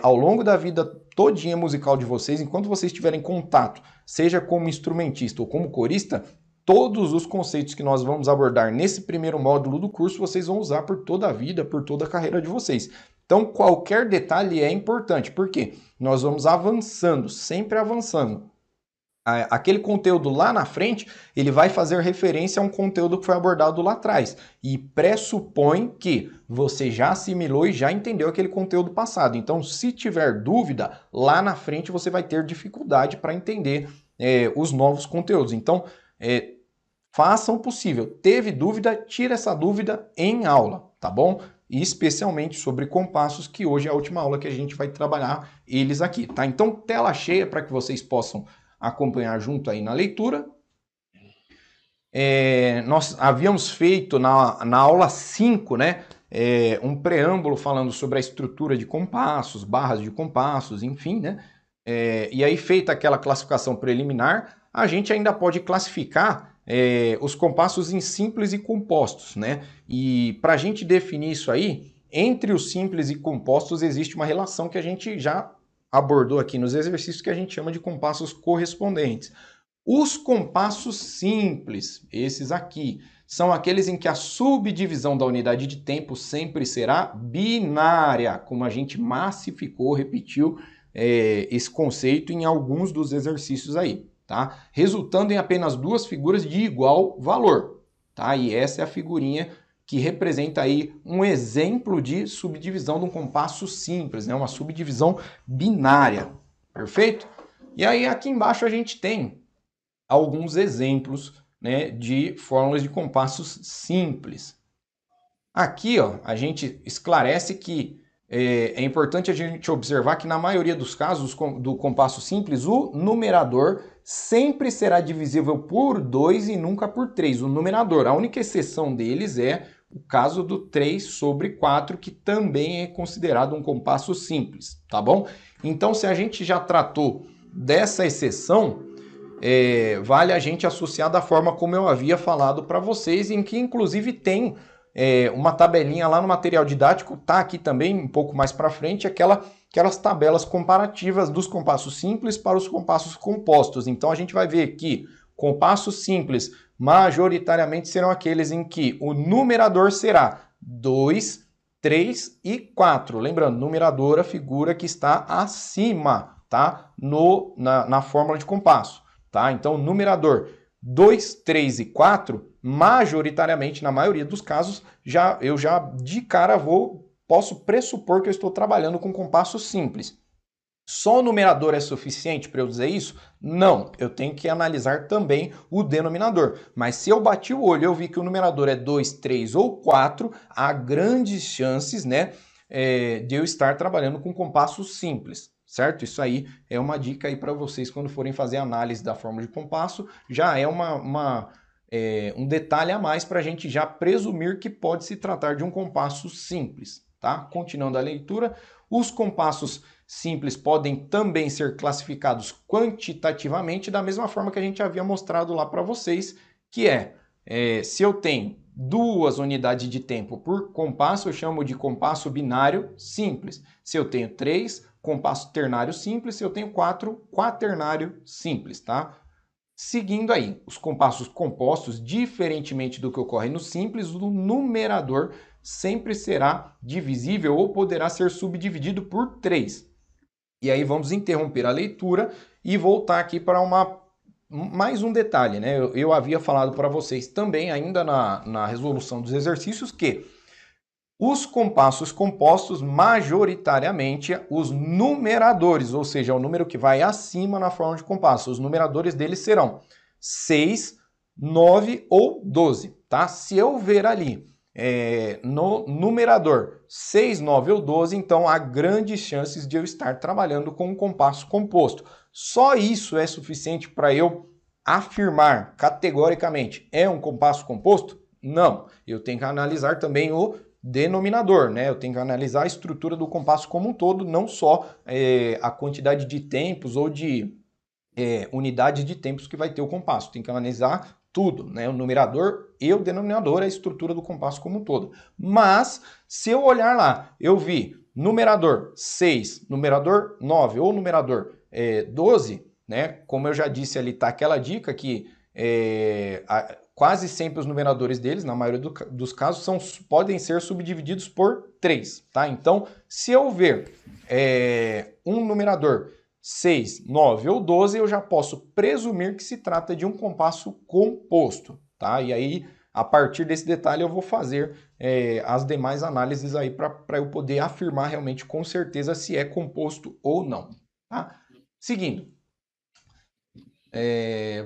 ao longo da vida todinha musical de vocês, enquanto vocês tiverem contato, seja como instrumentista ou como corista, todos os conceitos que nós vamos abordar nesse primeiro módulo do curso, vocês vão usar por toda a vida, por toda a carreira de vocês. Então, qualquer detalhe é importante, porque nós vamos avançando, sempre avançando. Aquele conteúdo lá na frente, ele vai fazer referência a um conteúdo que foi abordado lá atrás e pressupõe que você já assimilou e já entendeu aquele conteúdo passado. Então, se tiver dúvida, lá na frente você vai ter dificuldade para entender os novos conteúdos. Então, façam o possível. Teve dúvida, tira essa dúvida em aula, tá bom? E especialmente sobre compassos, que hoje é a última aula que a gente vai trabalhar eles aqui, tá? Então, tela cheia para que vocês possam acompanhar junto aí na leitura. Nós havíamos feito na aula 5, né, um preâmbulo falando sobre a estrutura de compassos, barras de compassos, enfim, né? E aí, feita aquela classificação preliminar, a gente ainda pode classificar os compassos em simples e compostos, né? E para a gente definir isso aí, entre os simples e compostos existe uma relação que a gente já abordou aqui nos exercícios, que a gente chama de compassos correspondentes. Os compassos simples, esses aqui, são aqueles em que a subdivisão da unidade de tempo sempre será binária, como a gente massificou, repetiu esse conceito em alguns dos exercícios aí, tá? Resultando em apenas duas figuras de igual valor, tá? E essa é a figurinha que representa aí um exemplo de subdivisão de um compasso simples, né? Uma subdivisão binária, perfeito? E aí aqui embaixo a gente tem alguns exemplos, né, de fórmulas de compassos simples. Aqui, ó, a gente esclarece que é importante a gente observar que na maioria dos casos do compasso simples, o numerador sempre será divisível por 2 e nunca por 3. O numerador, a única exceção deles é o caso do 3 sobre 4, que também é considerado um compasso simples, tá bom? Então, se a gente já tratou dessa exceção, vale a gente associar da forma como eu havia falado para vocês, em que inclusive tem uma tabelinha lá no material didático, tá aqui também um pouco mais para frente, aquelas tabelas comparativas dos compassos simples para os compassos compostos. Então a gente vai ver que compassos simples majoritariamente serão aqueles em que o numerador será 2, 3 e 4. Lembrando, numerador, a figura que está acima, tá? Na fórmula de compasso, tá? Então, numerador 2, 3 e 4, majoritariamente, na maioria dos casos, eu já de cara posso pressupor que eu estou trabalhando com compassos simples. Só o numerador é suficiente para eu dizer isso? Não, eu tenho que analisar também o denominador. Mas se eu bati o olho e eu vi que o numerador é 2, 3 ou 4, há grandes chances, né, de eu estar trabalhando com compasso simples, certo? Isso aí é uma dica aí para vocês quando forem fazer análise da fórmula de compasso, já é um detalhe a mais para a gente já presumir que pode se tratar de um compasso simples, tá? Continuando a leitura, os compassos simples podem também ser classificados quantitativamente da mesma forma que a gente havia mostrado lá para vocês, que se eu tenho 2 unidades de tempo por compasso, eu chamo de compasso binário simples. Se eu tenho 3, compasso ternário simples. Se eu tenho 4, quaternário simples, tá? Seguindo aí, os compassos compostos, diferentemente do que ocorre no simples, o numerador sempre será divisível ou poderá ser subdividido por 3. E aí vamos interromper a leitura e voltar aqui para mais um detalhe, né? Eu havia falado para vocês também, ainda na resolução dos exercícios, que os compassos compostos, majoritariamente, os numeradores, ou seja, o número que vai acima na forma de compasso, os numeradores deles serão 6, 9 ou 12, tá? Se eu ver ali no numerador 6, 9 ou 12, então há grandes chances de eu estar trabalhando com um compasso composto. Só isso é suficiente para eu afirmar categoricamente, é um compasso composto? Não, eu tenho que analisar também o denominador, né? Eu tenho que analisar a estrutura do compasso como um todo, não só a quantidade de tempos ou de unidades de tempos que vai ter o compasso. Tem que analisar tudo, né? O numerador e o denominador, a estrutura do compasso como um todo. Mas, se eu olhar lá, eu vi numerador 6, numerador 9 ou numerador 12, né? Como eu já disse ali, tá aquela dica que quase sempre os numeradores deles, na maioria dos casos, podem ser subdivididos por 3, tá? Então, se eu ver um numerador 6, 9 ou 12, eu já posso presumir que se trata de um compasso composto, tá? E aí, a partir desse detalhe, eu vou fazer as demais análises aí para eu poder afirmar realmente com certeza se é composto ou não, tá? Seguindo.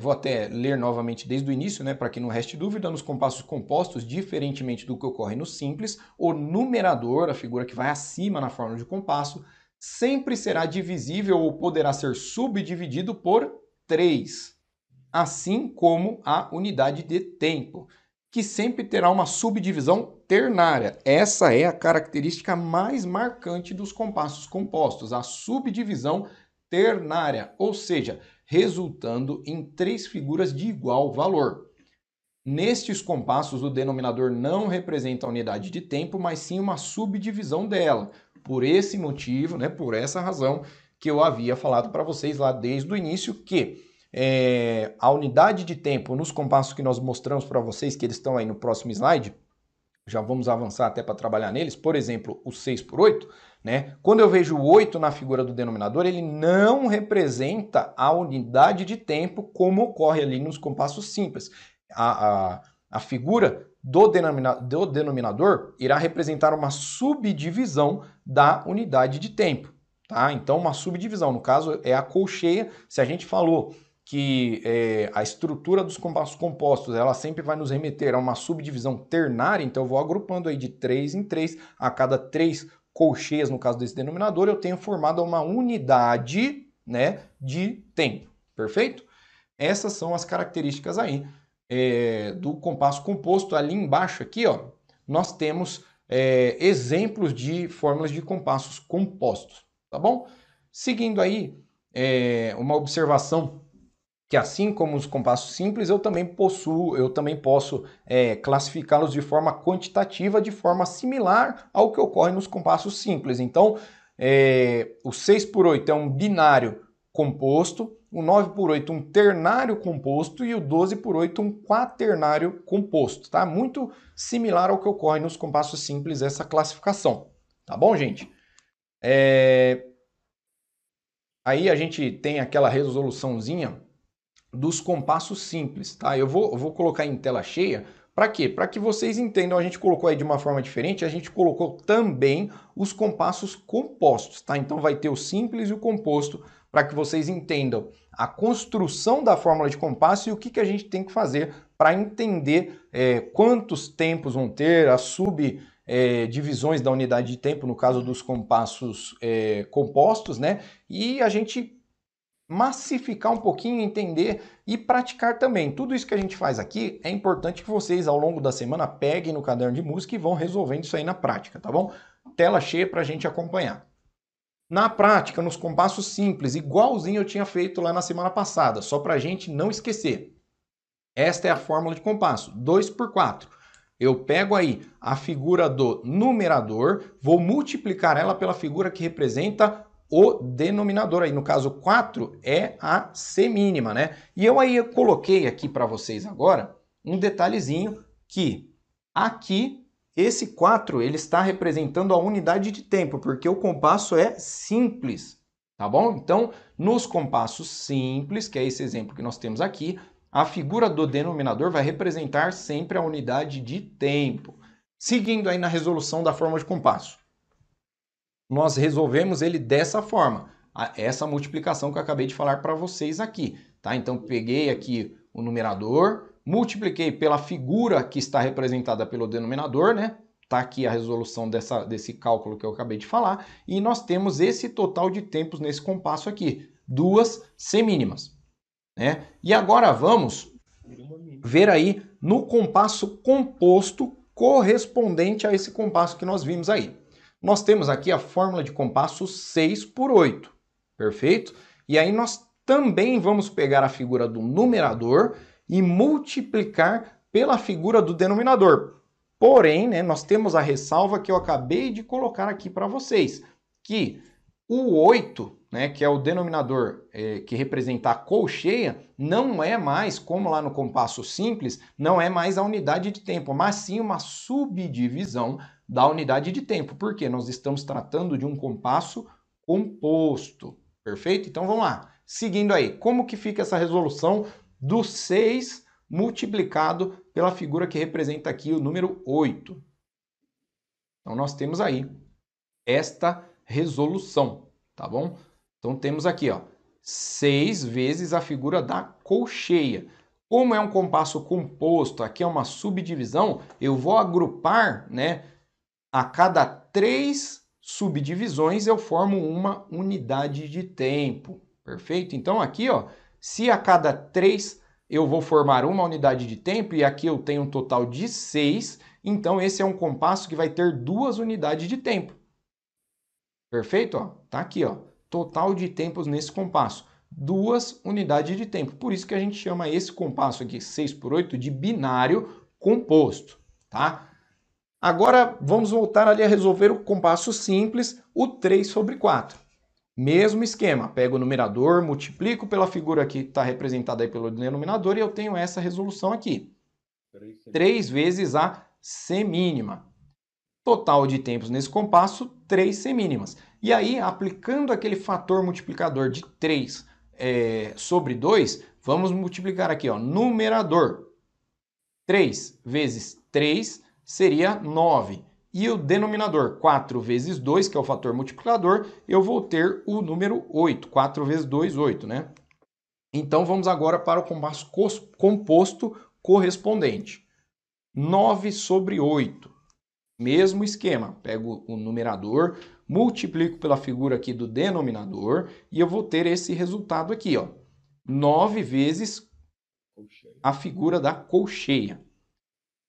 Vou até ler novamente desde o início, né, para que não reste dúvida. Nos compassos compostos, diferentemente do que ocorre no simples, o numerador, a figura que vai acima na fórmula de compasso, sempre será divisível ou poderá ser subdividido por 3, assim como a unidade de tempo, que sempre terá uma subdivisão ternária. Essa é a característica mais marcante dos compassos compostos, a subdivisão ternária, ou seja, resultando em 3 figuras de igual valor. Nestes compassos, o denominador não representa a unidade de tempo, mas sim uma subdivisão dela. Por esse motivo, né, por essa razão que eu havia falado para vocês lá desde o início, que a unidade de tempo nos compassos que nós mostramos para vocês, que eles estão aí no próximo slide, já vamos avançar até para trabalhar neles, por exemplo, o 6 por 8, né? Quando eu vejo o 8 na figura do denominador, ele não representa a unidade de tempo como ocorre ali nos compassos simples. A figura do denominador irá representar uma subdivisão da unidade de tempo, tá? Então, uma subdivisão, no caso, é a colcheia. Se a gente falou que a estrutura dos compassos compostos ela sempre vai nos remeter a uma subdivisão ternária, então eu vou agrupando aí de 3 em 3, a cada 3 colcheias, no caso desse denominador, eu tenho formado uma unidade, né, de tempo, perfeito? Essas são as características aí do compasso composto. Ali embaixo aqui, ó, nós temos exemplos de fórmulas de compassos compostos, tá bom? Seguindo aí, uma observação que assim como os compassos simples, eu também posso classificá-los de forma quantitativa, de forma similar ao que ocorre nos compassos simples. Então, o 6 por 8 é um binário composto, o 9 por 8 um ternário composto e o 12 por 8 um quaternário composto, tá? Muito similar ao que ocorre nos compassos simples, essa classificação, tá bom, gente? Aí a gente tem aquela resoluçãozinha dos compassos simples, tá? Eu vou colocar em tela cheia Para quê? Para que vocês entendam, a gente colocou aí de uma forma diferente, a gente colocou também os compassos compostos, tá? Então vai ter o simples e o composto para que vocês entendam a construção da fórmula de compasso e o que a gente tem que fazer para entender quantos tempos vão ter, as subdivisões da unidade de tempo, no caso dos compassos compostos, né? E a gente massificar um pouquinho, entender e praticar também. Tudo isso que a gente faz aqui é importante que vocês, ao longo da semana, peguem no caderno de música e vão resolvendo isso aí na prática, tá bom? Tela cheia para a gente acompanhar. Na prática, nos compassos simples, igualzinho eu tinha feito lá na semana passada, só para a gente não esquecer. Esta é a fórmula de compasso, 2 por 4. Eu pego aí a figura do numerador, vou multiplicar ela pela figura que representa o denominador. Aí, no caso, 4 é a semínima, né? E eu coloquei aqui para vocês agora um detalhezinho que aqui esse 4 ele está representando a unidade de tempo, porque o compasso é simples, tá bom? Então, nos compassos simples, que é esse exemplo que nós temos aqui, a figura do denominador vai representar sempre a unidade de tempo. Seguindo aí na resolução da fórmula de compasso. Nós resolvemos ele dessa forma, essa multiplicação que eu acabei de falar para vocês aqui, tá? Então, peguei aqui o numerador, multipliquei pela figura que está representada pelo denominador, né? Tá aqui a resolução desse cálculo que eu acabei de falar, e nós temos esse total de tempos nesse compasso aqui, 2 semínimas, né? E agora vamos ver aí no compasso composto correspondente a esse compasso que nós vimos aí. Nós temos aqui a fórmula de compasso 6 por 8, perfeito? E aí nós também vamos pegar a figura do numerador e multiplicar pela figura do denominador. Porém, né, nós temos a ressalva que eu acabei de colocar aqui para vocês, que o 8, né, que é o denominador que representa a colcheia, não é mais, como lá no compasso simples, não é mais a unidade de tempo, mas sim uma subdivisão da unidade de tempo, porque nós estamos tratando de um compasso composto, perfeito? Então vamos lá, seguindo aí, como que fica essa resolução do 6 multiplicado pela figura que representa aqui o número 8? Então nós temos aí esta resolução, tá bom? Então temos aqui, ó, 6 vezes a figura da colcheia. Como é um compasso composto, aqui é uma subdivisão, eu vou agrupar, né? A cada 3 subdivisões eu formo uma unidade de tempo, perfeito? Então aqui, ó, se a cada 3 eu vou formar uma unidade de tempo e aqui eu tenho um total de 6, então esse é um compasso que vai ter 2 unidades de tempo. Perfeito? Ó, tá aqui, ó, total de tempos nesse compasso, 2 unidades de tempo. Por isso que a gente chama esse compasso aqui, 6 por 8, de binário composto, tá? Agora vamos voltar ali a resolver o compasso simples, o 3 sobre 4. Mesmo esquema, pego o numerador, multiplico pela figura que está representada aí pelo denominador e eu tenho essa resolução aqui. 3 vezes a semínima. Total de tempos nesse compasso, 3 semínimas. E aí, aplicando aquele fator multiplicador de 3 sobre 2, vamos multiplicar aqui, ó, numerador. 3 vezes 3 seria 9. E o denominador, 4 vezes 2, que é o fator multiplicador, eu vou ter o número 8. 4 vezes 2, 8, né? Então, vamos agora para o compasso composto correspondente. 9 sobre 8. Mesmo esquema. Pego o numerador, multiplico pela figura aqui do denominador e eu vou ter esse resultado aqui, ó. 9 vezes a figura da colcheia.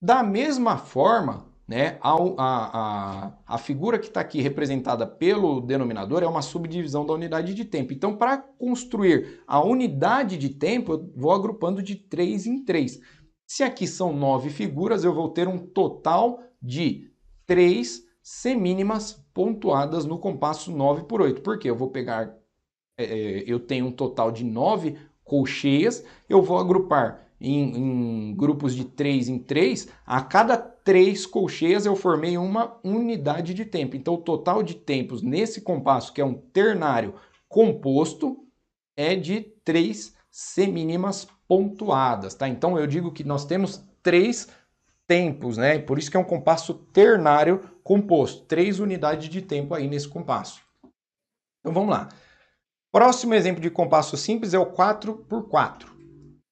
Da mesma forma, né, a figura que está aqui representada pelo denominador é uma subdivisão da unidade de tempo. Então, para construir a unidade de tempo, eu vou agrupando de 3 em 3. Se aqui são 9 figuras, eu vou ter um total de 3 semínimas pontuadas no compasso 9 por 8. Por quê? Eu vou pegar, eu tenho um total de 9 colcheias, eu vou agrupar em grupos de 3 em 3, a cada 3 colcheias eu formei uma unidade de tempo. Então, o total de tempos nesse compasso, que é um ternário composto, é de 3 semínimas pontuadas, tá? Então, eu digo que nós temos 3 tempos, né? Por isso que é um compasso ternário composto. 3 unidades de tempo aí nesse compasso. Então vamos lá. Próximo exemplo de compasso simples é o 4x4.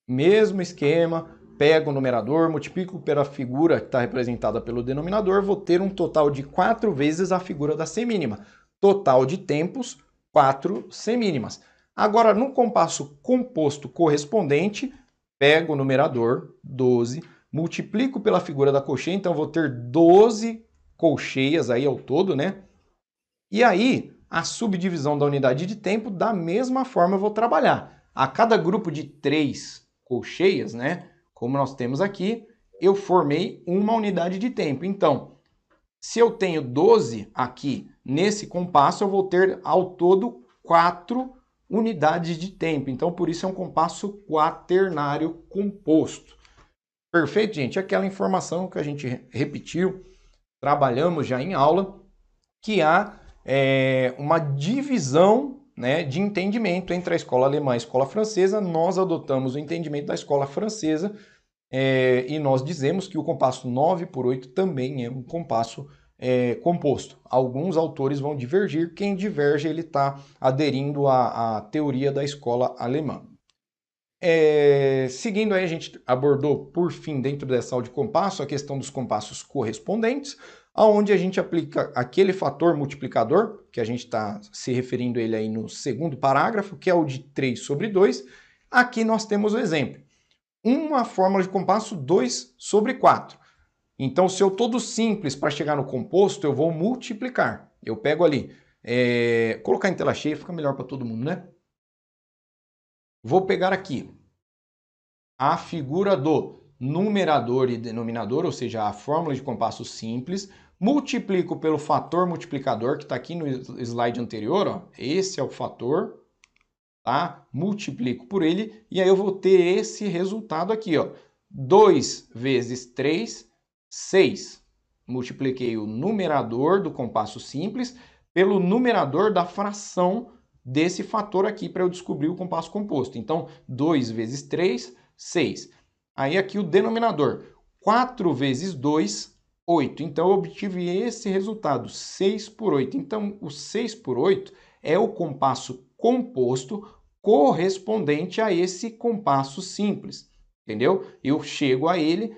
Mesmo esquema, pego o numerador, multiplico pela figura que está representada pelo denominador, vou ter um total de 4 vezes a figura da semínima. Total de tempos, 4 semínimas. Agora, no compasso composto correspondente, pego o numerador, 12, multiplico pela figura da colcheia, então vou ter 12 colcheias aí ao todo, né? E aí, a subdivisão da unidade de tempo, da mesma forma eu vou trabalhar. A cada grupo de 3 colcheias, né? Como nós temos aqui, eu formei uma unidade de tempo. Então, se eu tenho 12 aqui nesse compasso, eu vou ter ao todo 4 unidades de tempo. Então, por isso é um compasso quaternário composto. Perfeito, gente? Aquela informação que a gente repetiu, trabalhamos já em aula, que há uma divisão, né, de entendimento entre a escola alemã e a escola francesa. Nós adotamos o entendimento da escola francesa e nós dizemos que o compasso 9x8 também é um compasso composto. Alguns autores vão divergir, quem diverge ele está aderindo à teoria da escola alemã. Seguindo aí, a gente abordou por fim dentro dessa aula de compasso a questão dos compassos correspondentes, onde a gente aplica aquele fator multiplicador, que a gente está se referindo a ele aí no segundo parágrafo, que é o de 3/2. Aqui nós temos o exemplo. Uma fórmula de compasso 2/4. Então, se eu todo simples para chegar no composto, eu vou multiplicar. Eu pego ali, colocar em tela cheia fica melhor para todo mundo, né? Vou pegar aqui a figura do numerador e denominador, ou seja, a fórmula de compasso simples, multiplico pelo fator multiplicador, que está aqui no slide anterior, ó. Esse é o fator, tá? Multiplico por ele, e aí eu vou ter esse resultado aqui, ó. 2 vezes 3, 6. Multipliquei o numerador do compasso simples pelo numerador da fração desse fator aqui para eu descobrir o compasso composto. Então, 2 vezes 3, 6. Aí aqui o denominador, 4 vezes 2, 8. Então, eu obtive esse resultado, 6/8. Então, o 6/8 é o compasso composto correspondente a esse compasso simples, entendeu? Eu chego a ele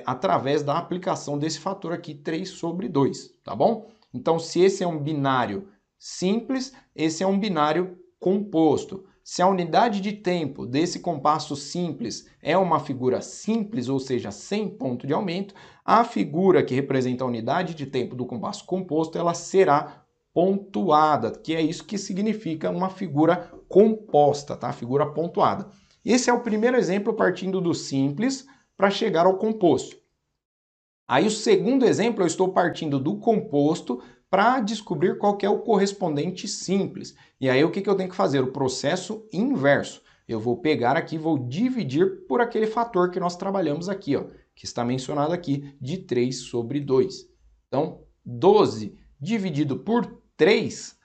através da aplicação desse fator aqui, 3/2, tá bom? Então, se esse é um binário simples, esse é um binário composto. Se a unidade de tempo desse compasso simples é uma figura simples, ou seja, sem ponto de aumento, a figura que representa a unidade de tempo do compasso composto, ela será pontuada, que é isso que significa uma figura composta, tá? Figura pontuada. Esse é o primeiro exemplo partindo do simples para chegar ao composto. Aí o segundo exemplo, eu estou partindo do composto para descobrir qual que é o correspondente simples. E aí o que eu tenho que fazer? O processo inverso. Eu vou pegar aqui, vou dividir por aquele fator que nós trabalhamos aqui, ó, que está mencionado aqui, de 3/2. Então, 12 dividido por 3,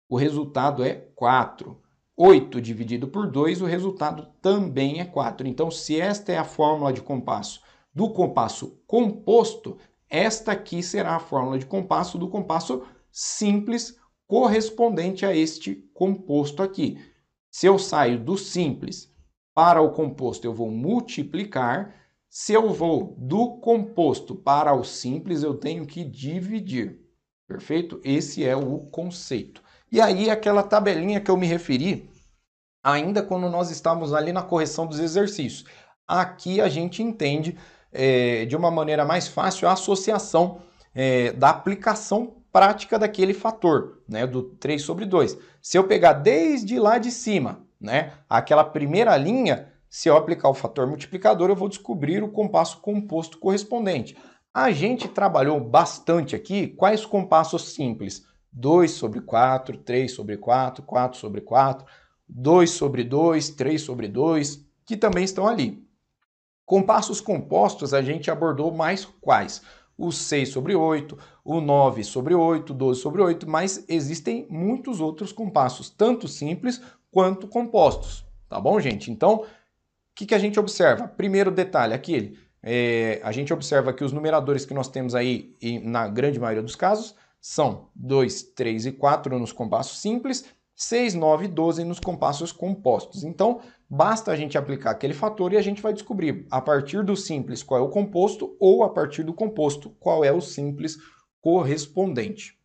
o resultado é 4. 8 dividido por 2, o resultado também é 4. Então, se esta é a fórmula de compasso do compasso composto, esta aqui será a fórmula de compasso do compasso simples correspondente a este composto aqui. Se eu saio do simples para o composto, eu vou multiplicar. Se eu vou do composto para o simples, eu tenho que dividir. Perfeito? Esse é o conceito. E aí, aquela tabelinha que eu me referi, ainda quando nós estávamos ali na correção dos exercícios. Aqui a gente entende de uma maneira mais fácil a associação da aplicação prática daquele fator, né, do 3/2. Se eu pegar desde lá de cima, né, aquela primeira linha, se eu aplicar o fator multiplicador, eu vou descobrir o compasso composto correspondente. A gente trabalhou bastante aqui quais compassos simples? 2/4, 3/4, 4/4, 2/2, 3/2, que também estão ali. Compassos compostos a gente abordou mais quais? O 6/8, o 9/8, 12/8, mas existem muitos outros compassos, tanto simples quanto compostos, tá bom, gente? Então, o que a gente observa? Primeiro detalhe, aquele, a gente observa que os numeradores que nós temos aí, na grande maioria dos casos, são 2, 3 e 4 nos compassos simples, 6, 9 e 12 nos compassos compostos. Então, basta a gente aplicar aquele fator e a gente vai descobrir, a partir do simples, qual é o composto, ou a partir do composto, qual é o simples correspondente.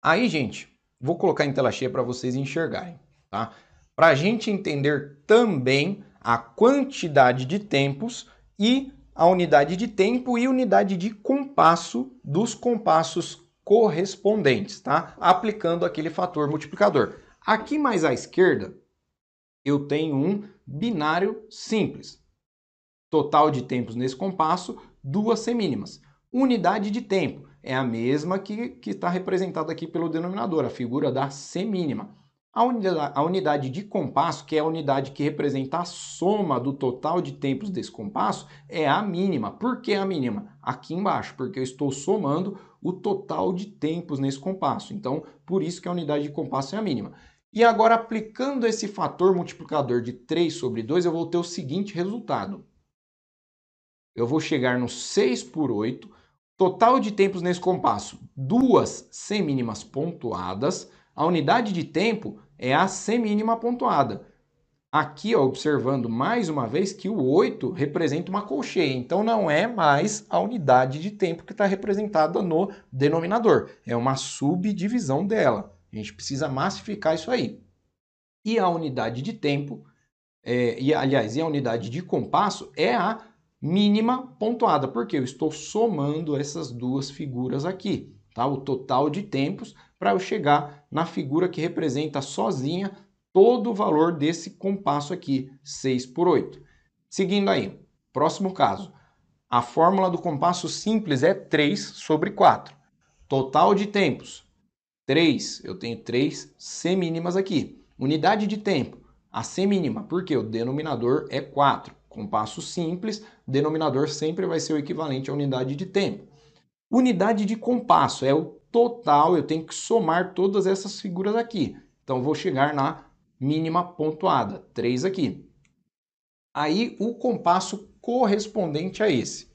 Aí, gente, vou colocar em tela cheia para vocês enxergarem, tá? Para a gente entender também a quantidade de tempos e a unidade de tempo e unidade de compasso dos compassos correspondentes, tá? Aplicando aquele fator multiplicador. Aqui mais à esquerda, eu tenho um binário simples. Total de tempos nesse compasso, 2 semínimas. Unidade de tempo é a mesma que está representada aqui pelo denominador, a figura da semínima. A unidade de compasso, que é a unidade que representa a soma do total de tempos desse compasso, é a mínima. Por que a mínima? Aqui embaixo, porque eu estou somando o total de tempos nesse compasso. Então, por isso que a unidade de compasso é a mínima. E agora, aplicando esse fator multiplicador de 3 sobre 2, eu vou ter o seguinte resultado. Eu vou chegar no 6 por 8, total de tempos nesse compasso, 2 semínimas pontuadas. A unidade de tempo é a semínima pontuada. Aqui, ó, observando mais uma vez que o 8 representa uma colcheia, então não é mais a unidade de tempo que está representada no denominador, é uma subdivisão dela. A gente precisa massificar isso aí. E a unidade de tempo, e a unidade de compasso é a mínima pontuada, porque eu estou somando essas duas figuras aqui, tá? O total de tempos para eu chegar na figura que representa sozinha todo o valor desse compasso aqui, 6 por 8. Seguindo aí, próximo caso. A fórmula do compasso simples é 3 sobre 4. Total de tempos, 3. Eu tenho 3 semínimas aqui. Unidade de tempo, a semínima, porque o denominador é 4. Compasso simples, denominador sempre vai ser o equivalente à unidade de tempo. Unidade de compasso é o total, eu tenho que somar todas essas figuras aqui. Então, vou chegar na mínima pontuada, 3 aqui. Aí, o compasso correspondente a esse.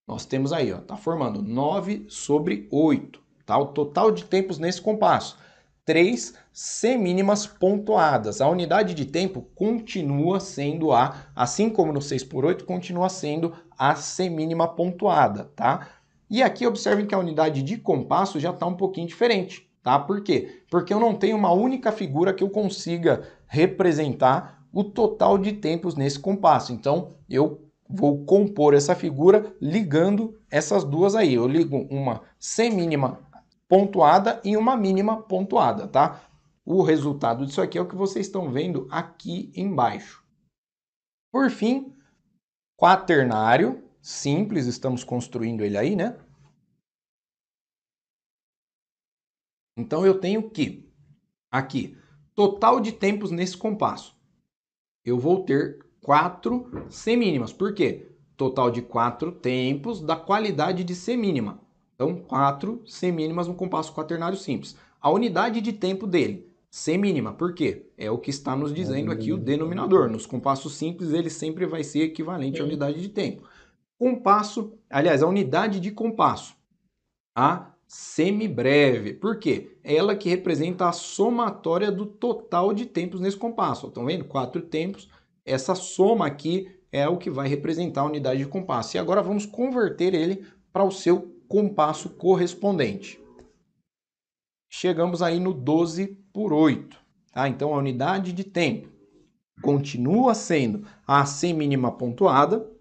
Nós temos aí, ó, tá formando 9 sobre 8. Tá? O total de tempos nesse compasso, 3 semínimas pontuadas. A unidade de tempo continua sendo assim como no 6 por 8, continua sendo a semínima pontuada, tá? E aqui observem que a unidade de compasso já está um pouquinho diferente, tá? Por quê? Porque eu não tenho uma única figura que eu consiga representar o total de tempos nesse compasso. Então, eu vou compor essa figura ligando essas duas aí. Eu ligo uma semínima pontuada e uma mínima pontuada, tá? O resultado disso aqui é o que vocês estão vendo aqui embaixo. Por fim, quaternário simples, estamos construindo ele aí, né? Então, eu tenho que, aqui, total de tempos nesse compasso. Eu vou ter 4 semínimas. Por quê? Total de 4 tempos da qualidade de semínima. Então, 4 semínimas no compasso quaternário simples. A unidade de tempo dele, semínima. Por quê? É o que está nos dizendo aqui o denominador. Nos compassos simples, ele sempre vai ser equivalente à unidade de tempo. Compasso, aliás, a unidade de compasso, a semibreve. Por quê? É ela que representa a somatória do total de tempos nesse compasso. Estão vendo? 4 tempos. Essa soma aqui é o que vai representar a unidade de compasso. E agora vamos converter ele para o seu compasso correspondente. Chegamos aí no 12 por 8. Tá? Então, a unidade de tempo continua sendo a semínima pontuada,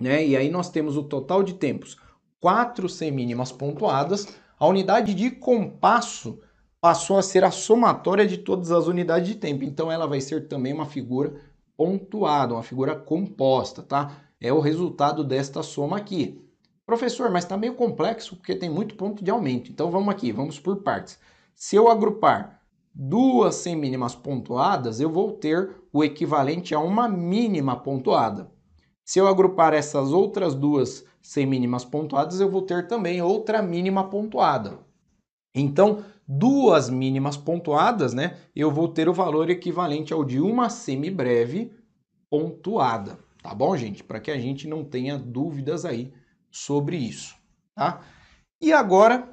né? E aí nós temos o total de tempos, 4 semínimas pontuadas. A unidade de compasso passou a ser a somatória de todas as unidades de tempo. Então, ela vai ser também uma figura pontuada, uma figura composta, tá? É o resultado desta soma aqui. Professor, mas está meio complexo porque tem muito ponto de aumento. Então, vamos aqui, vamos por partes. Se eu agrupar 2 semínimas pontuadas, eu vou ter o equivalente a uma mínima pontuada. Se eu agrupar essas outras 2 semínimas pontuadas, eu vou ter também outra mínima pontuada. Então, 2 mínimas pontuadas, né? Eu vou ter o valor equivalente ao de uma semibreve pontuada. tá bom, gente? Para que a gente não tenha dúvidas aí sobre isso, tá? E agora,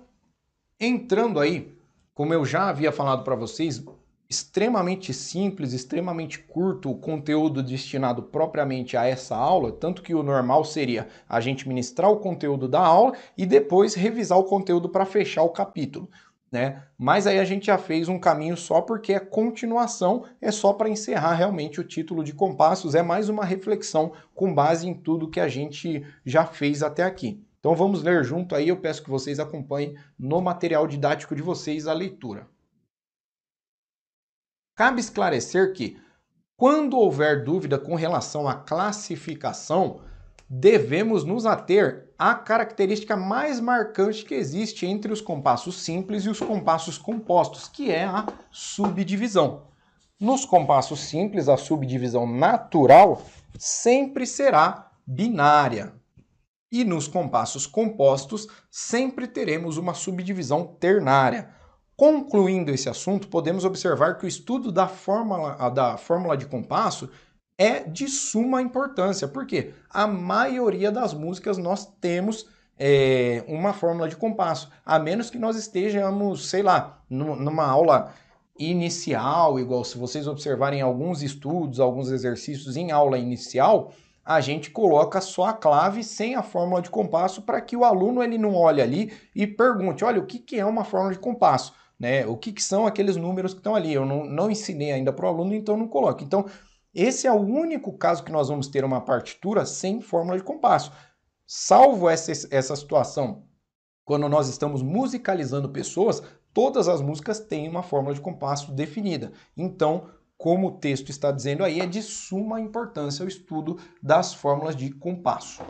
entrando aí, como eu já havia falado para vocês, extremamente simples, extremamente curto o conteúdo destinado propriamente a essa aula, tanto que o normal seria a gente ministrar o conteúdo da aula e depois revisar o conteúdo para fechar o capítulo, né? Mas aí a gente já fez um caminho só porque a continuação é só para encerrar realmente o título de compassos, é mais uma reflexão com base em tudo que a gente já fez até aqui. Então vamos ler junto aí, eu peço que vocês acompanhem no material didático de vocês a leitura. Cabe esclarecer que, quando houver dúvida com relação à classificação, devemos nos ater à característica mais marcante que existe entre os compassos simples e os compassos compostos, que é a subdivisão. Nos compassos simples, a subdivisão natural sempre será binária. E nos compassos compostos, sempre teremos uma subdivisão ternária. Concluindo esse assunto, podemos observar que o estudo da fórmula de compasso é de suma importância, porque a maioria das músicas nós temos uma fórmula de compasso, a menos que nós estejamos, sei lá, numa aula inicial, igual se vocês observarem alguns estudos, alguns exercícios em aula inicial, a gente coloca só a clave sem a fórmula de compasso para que o aluno ele não olhe ali e pergunte, olha, o que é uma fórmula de compasso? Né? O que são aqueles números que estão ali? Eu não ensinei ainda para o aluno, então não coloco. Então, esse é o único caso que nós vamos ter uma partitura sem fórmula de compasso. Salvo essa situação, quando nós estamos musicalizando pessoas, todas as músicas têm uma fórmula de compasso definida. Então, como o texto está dizendo aí, é de suma importância o estudo das fórmulas de compasso.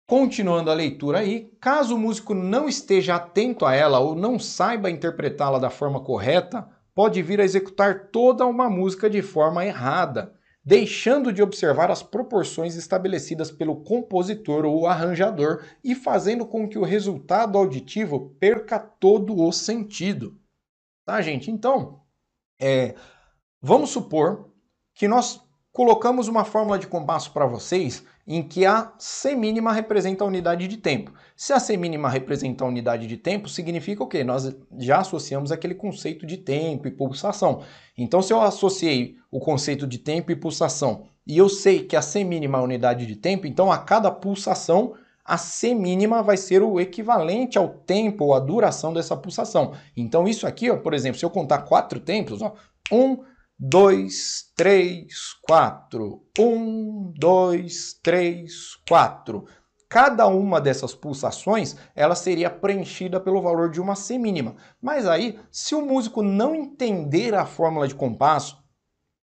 Continuando a leitura aí, caso o músico não esteja atento a ela ou não saiba interpretá-la da forma correta, pode vir a executar toda uma música de forma errada, deixando de observar as proporções estabelecidas pelo compositor ou arranjador e fazendo com que o resultado auditivo perca todo o sentido. Tá, gente? Então, vamos supor que nós colocamos uma fórmula de compasso para vocês em que a semínima representa a unidade de tempo. Se a semínima representa a unidade de tempo, significa o quê? Nós já associamos aquele conceito de tempo e pulsação. Então, se eu associei o conceito de tempo e pulsação e eu sei que a semínima é a unidade de tempo, então a cada pulsação, a semínima vai ser o equivalente ao tempo ou à duração dessa pulsação. Então, isso aqui, ó, por exemplo, se eu contar 4 tempos, ó, 1, 2, 3, 4. 1, 2, 3, 4. Cada uma dessas pulsações, ela seria preenchida pelo valor de uma semínima. Mas aí, se o músico não entender a fórmula de compasso,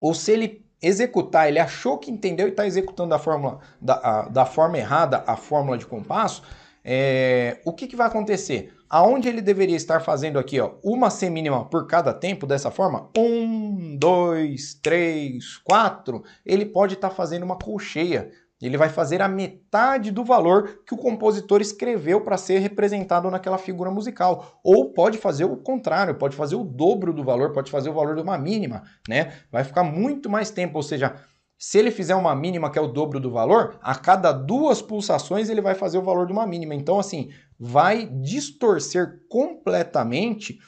ou se ele executar, ele achou que entendeu e está executando da forma errada a fórmula de compasso, o que vai acontecer? Aonde ele deveria estar fazendo aqui, ó, uma semínima por cada tempo, dessa forma, 1, 2, 3, 4, ele pode estar fazendo uma colcheia. Ele vai fazer a metade do valor que o compositor escreveu para ser representado naquela figura musical. Ou pode fazer o contrário, pode fazer o dobro do valor, pode fazer o valor de uma mínima, né? Vai ficar muito mais tempo, ou seja, se ele fizer uma mínima que é o dobro do valor, a cada 2 pulsações ele vai fazer o valor de uma mínima. Então, assim, vai distorcer completamente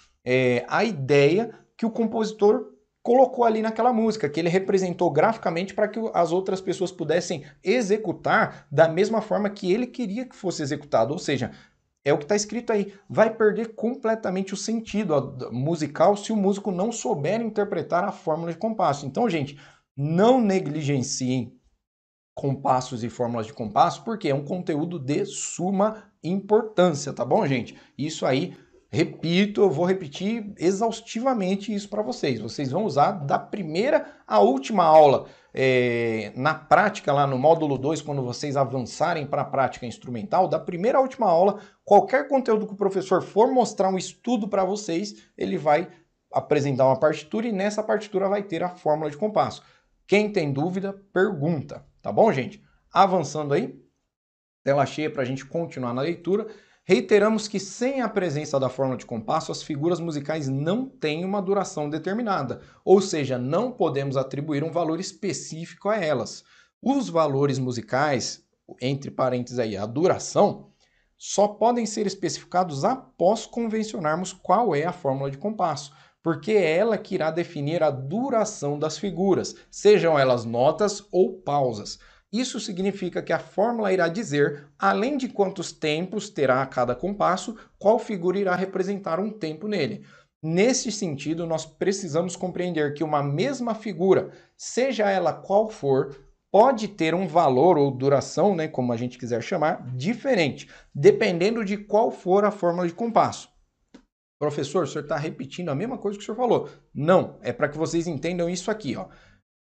a ideia que o compositor colocou ali naquela música, que ele representou graficamente para que as outras pessoas pudessem executar da mesma forma que ele queria que fosse executado. Ou seja, é o que está escrito aí, vai perder completamente o sentido musical se o músico não souber interpretar a fórmula de compasso. Então, gente, não negligenciem compassos e fórmulas de compasso, porque é um conteúdo de suma importância, tá bom, gente? Isso aí, repito, eu vou repetir exaustivamente isso para vocês. Vocês vão usar da primeira à última aula. Na prática, lá no módulo 2, quando vocês avançarem para a prática instrumental, da primeira à última aula, qualquer conteúdo que o professor for mostrar um estudo para vocês, ele vai apresentar uma partitura e nessa partitura vai ter a fórmula de compasso. Quem tem dúvida, pergunta. Tá bom, gente? Avançando aí, tela cheia para a gente continuar na leitura. Reiteramos que sem a presença da fórmula de compasso, as figuras musicais não têm uma duração determinada, ou seja, não podemos atribuir um valor específico a elas. Os valores musicais, entre parênteses aí, a duração, só podem ser especificados após convencionarmos qual é a fórmula de compasso, porque é ela que irá definir a duração das figuras, sejam elas notas ou pausas. Isso significa que a fórmula irá dizer, além de quantos tempos terá cada compasso, qual figura irá representar um tempo nele. Nesse sentido, nós precisamos compreender que uma mesma figura, seja ela qual for, pode ter um valor ou duração, né, como a gente quiser chamar, diferente, dependendo de qual for a fórmula de compasso. Professor, o senhor está repetindo a mesma coisa que o senhor falou. Não, é para que vocês entendam isso aqui. Ó.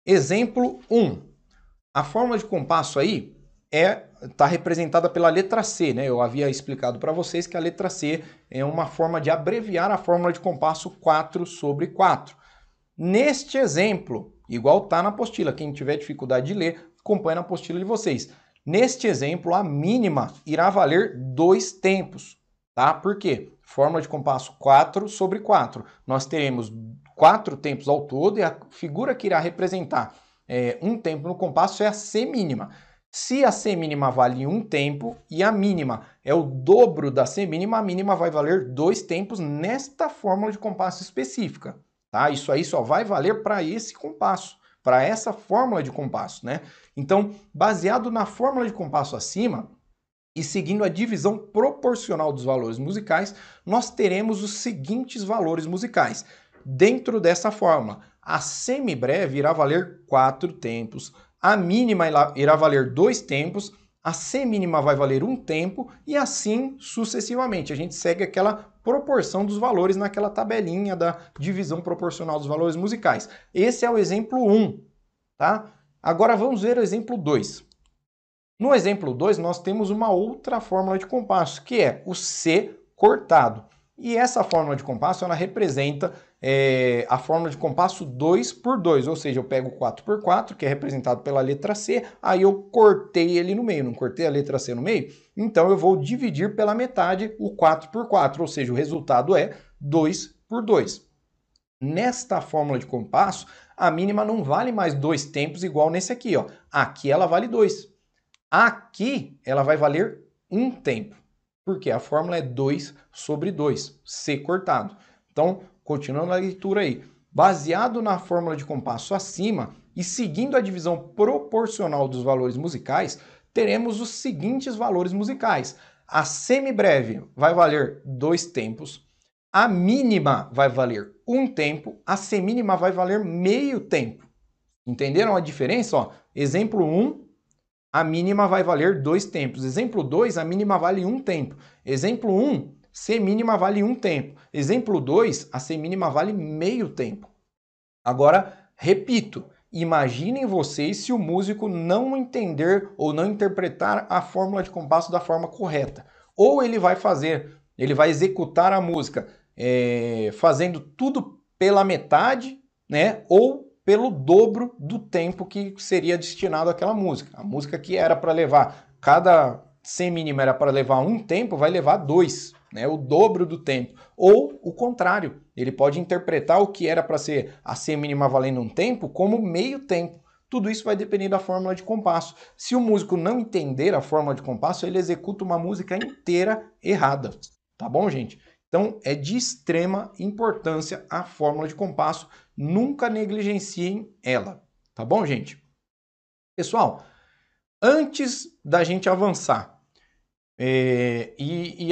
Exemplo 1. A fórmula de compasso aí está representada pela letra C, né? Eu havia explicado para vocês que a letra C é uma forma de abreviar a fórmula de compasso 4/4. Neste exemplo, igual está na apostila, quem tiver dificuldade de ler, acompanha na apostila de vocês. Neste exemplo, a mínima irá valer 2 tempos, tá? Por quê? Fórmula de compasso 4/4. Nós teremos 4 tempos ao todo e a figura que irá representar um tempo no compasso é a C mínima. Se a C mínima vale 1 tempo e a mínima é o dobro da C mínima, a mínima vai valer 2 tempos nesta fórmula de compasso específica. Tá? Isso aí só vai valer para esse compasso, para essa fórmula de compasso, né? Então, baseado na fórmula de compasso acima e seguindo a divisão proporcional dos valores musicais, nós teremos os seguintes valores musicais. Dentro dessa fórmula, a semibreve irá valer 4 tempos, a mínima irá valer 2 tempos, a C mínima vai valer 1 tempo e assim sucessivamente. A gente segue aquela proporção dos valores naquela tabelinha da divisão proporcional dos valores musicais. Esse é o exemplo 1, tá? Agora vamos ver o exemplo 2. No exemplo 2, nós temos uma outra fórmula de compasso, que é o C cortado. E essa fórmula de compasso, ela representa a fórmula de compasso 2/2, ou seja, eu pego 4/4, que é representado pela letra C, aí eu cortei ele no meio, não cortei a letra C no meio? Então eu vou dividir pela metade o 4/4, ou seja, o resultado é 2/2. Nesta fórmula de compasso, a mínima não vale mais 2 tempos igual nesse aqui, ó. Aqui ela vale 2. Aqui ela vai valer 1 tempo, porque a fórmula é 2/2, C cortado. Então, continuando a leitura aí, baseado na fórmula de compasso acima e seguindo a divisão proporcional dos valores musicais, teremos os seguintes valores musicais. A semibreve vai valer 2 tempos, a mínima vai valer 1 tempo, a semínima vai valer meio tempo. Entenderam a diferença? Ó, exemplo 1, a mínima vai valer 2 tempos. Exemplo 2, a mínima vale 1 tempo. Exemplo 1, C mínima vale 1 tempo. Exemplo 2, a C mínima vale meio tempo. Agora, repito, imaginem vocês se o músico não entender ou não interpretar a fórmula de compasso da forma correta. Ou ele vai executar a música fazendo tudo pela metade, né? Ou pelo dobro do tempo que seria destinado àquela música. A música que era para levar, cada C mínima era para levar 1 tempo, vai levar 2, né? O dobro do tempo. Ou o contrário, ele pode interpretar o que era para ser a C mínima valendo 1 tempo como meio tempo. Tudo isso vai depender da fórmula de compasso. Se o músico não entender a fórmula de compasso, ele executa uma música inteira errada. Tá bom, gente? Então, é de extrema importância a fórmula de compasso. Nunca negligenciem ela. Tá bom, gente? Pessoal, antes da gente avançar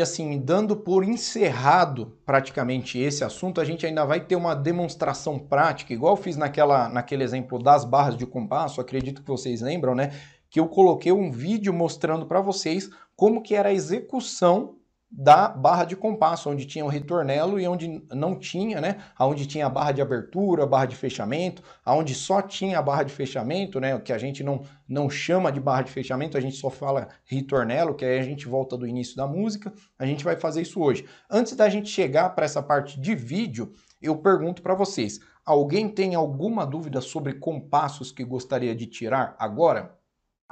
assim, dando por encerrado praticamente esse assunto, a gente ainda vai ter uma demonstração prática, igual eu fiz naquele exemplo das barras de compasso, acredito que vocês lembram, né? Que eu coloquei um vídeo mostrando para vocês como que era a execução da barra de compasso, onde tinha o ritornelo e onde não tinha, né? Onde tinha a barra de abertura, barra de fechamento, onde só tinha a barra de fechamento, né? O que a gente não chama de barra de fechamento, a gente só fala ritornelo, que aí a gente volta do início da música. A gente vai fazer isso hoje. Antes da gente chegar para essa parte de vídeo, eu pergunto para vocês, alguém tem alguma dúvida sobre compassos que gostaria de tirar agora?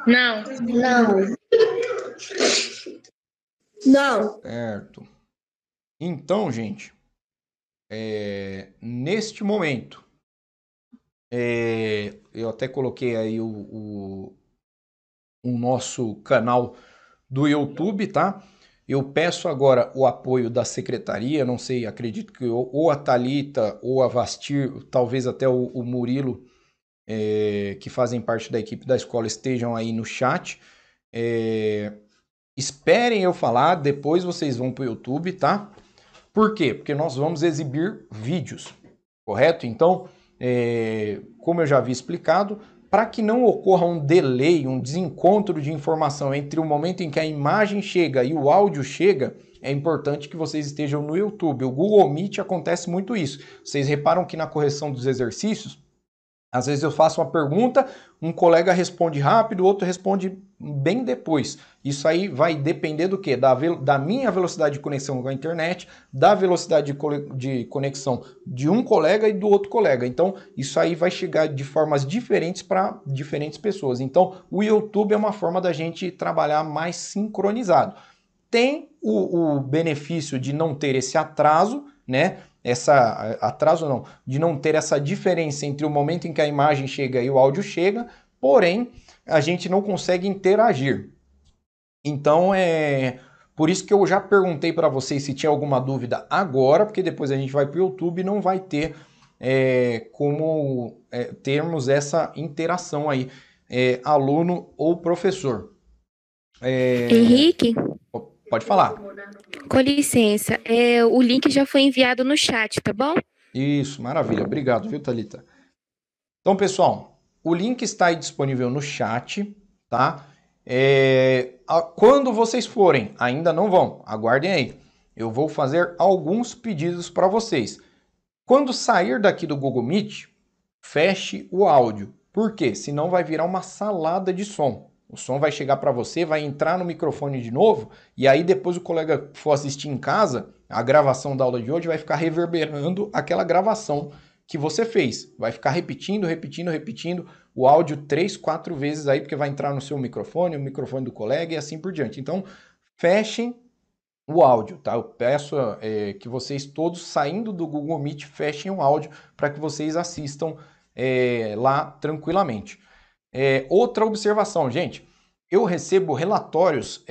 Não. Não. Não. Certo. Então, gente, neste momento, eu até coloquei aí o nosso canal do YouTube, tá? Eu peço agora o apoio da secretaria, não sei, acredito que ou a Thalita ou a Vastir, talvez até o Murilo, que fazem parte da equipe da escola, estejam aí no chat. Esperem eu falar, depois vocês vão para o YouTube, tá? Por quê? Porque nós vamos exibir vídeos, correto? Então, como eu já havia explicado, para que não ocorra um delay, um desencontro de informação entre o momento em que a imagem chega e o áudio chega, é importante que vocês estejam no YouTube. O Google Meet acontece muito isso. Vocês reparam que na correção dos exercícios, às vezes eu faço uma pergunta, um colega responde rápido, o outro responde bem depois. Isso aí vai depender do quê? Da minha velocidade de conexão com a internet, da velocidade de conexão de um colega e do outro colega. Então, isso aí vai chegar de formas diferentes para diferentes pessoas. Então, o YouTube é uma forma da gente trabalhar mais sincronizado. Tem o benefício de não ter esse atraso, né? De não ter essa diferença entre o momento em que a imagem chega e o áudio chega, porém, a gente não consegue interagir. Então, por isso que eu já perguntei para vocês se tinha alguma dúvida agora, porque depois a gente vai para o YouTube e não vai ter como termos essa interação aí, aluno ou professor. Henrique, Pode falar. com licença, o link já foi enviado no chat, tá bom? Isso, maravilha. Obrigado, viu, Thalita? Então, pessoal, o link está aí disponível no chat, tá? Quando vocês forem, ainda não vão, aguardem aí. Eu vou fazer alguns pedidos para vocês. Quando sair daqui do Google Meet, feche o áudio. Por quê? Senão vai virar uma salada de som. O som vai chegar para você, vai entrar no microfone de novo, e aí depois o colega for assistir em casa, a gravação da aula de hoje vai ficar reverberando aquela gravação que você fez. Vai ficar repetindo o áudio 3, 4 vezes aí, porque vai entrar no seu microfone, o microfone do colega e assim por diante. Então, fechem o áudio, tá? Eu peço que vocês todos, saindo do Google Meet, fechem o áudio para que vocês assistam lá tranquilamente. Outra observação, gente, eu recebo relatórios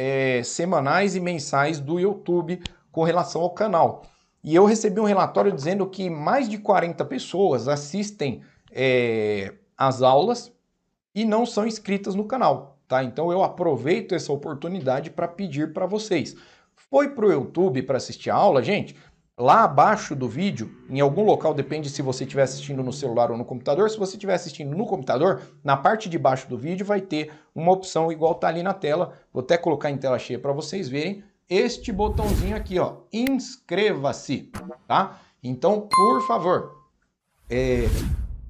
semanais e mensais do YouTube com relação ao canal. E eu recebi um relatório dizendo que mais de 40 pessoas assistem as aulas e não são inscritas no canal, tá? Então eu aproveito essa oportunidade para pedir para vocês. Foi para o YouTube para assistir a aula, gente? Lá abaixo do vídeo, em algum local, depende se você estiver assistindo no celular ou no computador, se você estiver assistindo no computador, na parte de baixo do vídeo vai ter uma opção igual tá ali na tela, vou até colocar em tela cheia para vocês verem, este botãozinho aqui, ó, inscreva-se, tá? Então, por favor,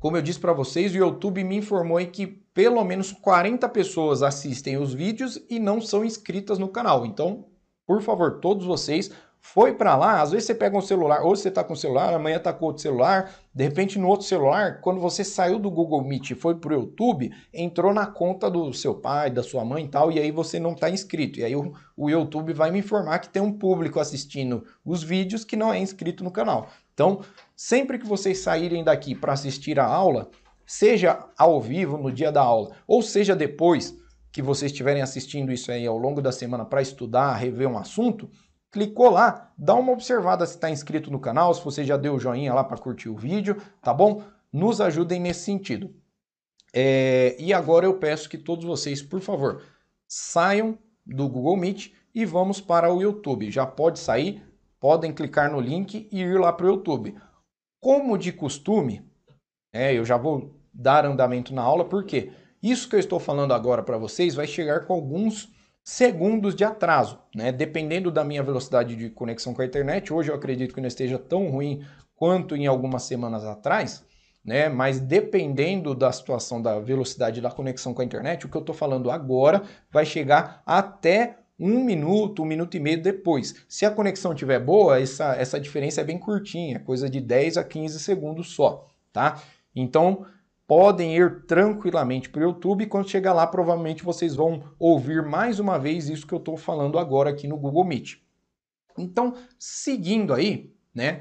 como eu disse para vocês, o YouTube me informou aí que pelo menos 40 pessoas assistem os vídeos e não são inscritas no canal, então, por favor, todos vocês, foi para lá, às vezes você pega um celular, hoje você está com o celular, amanhã está com outro celular, de repente no outro celular, quando você saiu do Google Meet e foi para o YouTube, entrou na conta do seu pai, da sua mãe e tal, e aí você não está inscrito. E aí o YouTube vai me informar que tem um público assistindo os vídeos que não é inscrito no canal. Então, sempre que vocês saírem daqui para assistir a aula, seja ao vivo no dia da aula, ou seja depois que vocês estiverem assistindo isso aí ao longo da semana para estudar, rever um assunto, clicou lá, dá uma observada se está inscrito no canal, se você já deu o joinha lá para curtir o vídeo, tá bom? Nos ajudem nesse sentido. E agora eu peço que todos vocês, por favor, saiam do Google Meet e vamos para o YouTube. Já pode sair, podem clicar no link e ir lá para o YouTube. Como de costume, eu já vou dar andamento na aula, porque isso que eu estou falando agora para vocês vai chegar com alguns segundos de atraso, né? Dependendo da minha velocidade de conexão com a internet, hoje eu acredito que não esteja tão ruim quanto em algumas semanas atrás, né? Mas dependendo da situação da velocidade da conexão com a internet, o que eu estou falando agora vai chegar até 1 minuto, 1 minuto e meio depois. Se a conexão estiver boa, essa diferença é bem curtinha, coisa de 10 a 15 segundos só, tá? Então, podem ir tranquilamente para o YouTube e quando chegar lá, provavelmente vocês vão ouvir mais uma vez isso que eu estou falando agora aqui no Google Meet. Então, seguindo aí, né?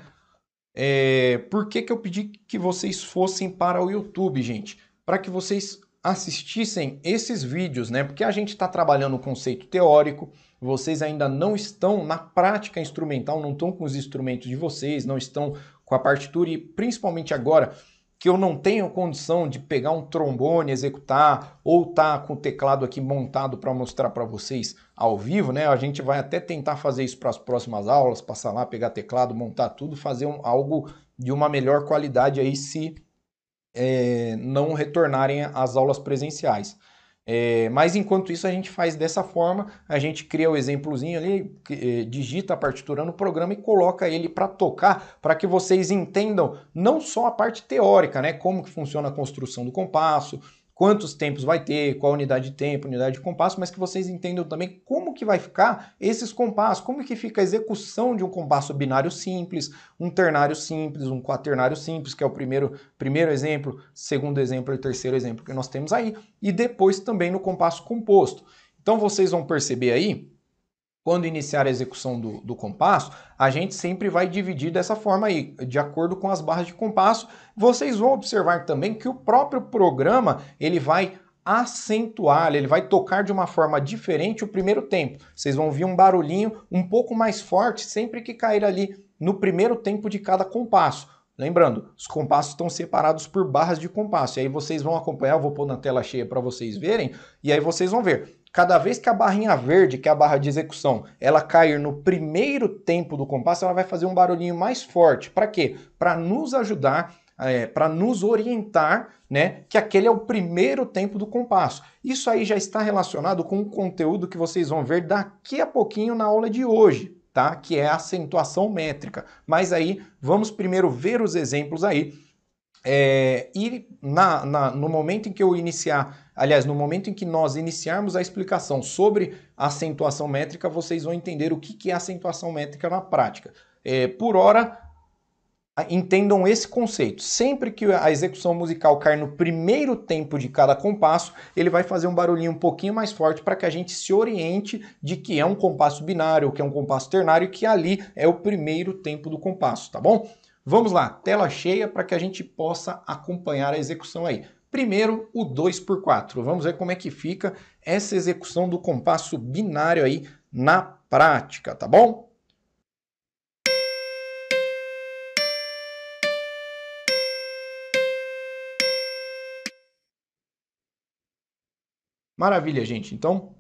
Por que eu pedi que vocês fossem para o YouTube, gente? Para que vocês assistissem esses vídeos, né? Porque a gente está trabalhando o conceito teórico, vocês ainda não estão na prática instrumental, não estão com os instrumentos de vocês, não estão com a partitura e principalmente agora que eu não tenho condição de pegar um trombone, executar, ou tá com o teclado aqui montado para mostrar para vocês ao vivo, né? A gente vai até tentar fazer isso para as próximas aulas, passar lá, pegar teclado, montar tudo, fazer algo de uma melhor qualidade aí se não retornarem às aulas presenciais. Mas enquanto isso a gente faz dessa forma, a gente cria o exemplozinho ali, digita a partitura no programa e coloca ele para tocar, para que vocês entendam não só a parte teórica, né, como que funciona a construção do compasso, quantos tempos vai ter, qual unidade de tempo, unidade de compasso, mas que vocês entendam também como que vai ficar esses compassos, como que fica a execução de um compasso binário simples, um ternário simples, um quaternário simples, que é o primeiro exemplo, segundo exemplo e terceiro exemplo que nós temos aí, e depois também no compasso composto. Então vocês vão perceber aí, quando iniciar a execução do compasso, a gente sempre vai dividir dessa forma aí, de acordo com as barras de compasso. Vocês vão observar também que o próprio programa, ele vai acentuar, ele vai tocar de uma forma diferente o primeiro tempo. Vocês vão ouvir um barulhinho um pouco mais forte sempre que cair ali no primeiro tempo de cada compasso. Lembrando, os compassos estão separados por barras de compasso. E aí vocês vão acompanhar, eu vou pôr na tela cheia para vocês verem, e aí vocês vão ver. Cada vez que a barrinha verde, que é a barra de execução, ela cair no primeiro tempo do compasso, ela vai fazer um barulhinho mais forte. Para quê? Para nos ajudar, para nos orientar, né, que aquele é o primeiro tempo do compasso. Isso aí já está relacionado com o conteúdo que vocês vão ver daqui a pouquinho na aula de hoje, tá? Que é a acentuação métrica. Mas aí, vamos primeiro ver os exemplos aí. E no momento em que eu iniciar, aliás, no momento em que nós iniciarmos a explicação sobre a acentuação métrica, vocês vão entender o que é acentuação métrica na prática. Por hora, entendam esse conceito. Sempre que a execução musical cair no primeiro tempo de cada compasso, ele vai fazer um barulhinho um pouquinho mais forte para que a gente se oriente de que é um compasso binário, ou que é um compasso ternário, e que ali é o primeiro tempo do compasso, tá bom? Vamos lá, tela cheia para que a gente possa acompanhar a execução aí. Primeiro, o 2x4. Vamos ver como é que fica essa execução do compasso binário aí na prática, tá bom? Maravilha, gente. Então,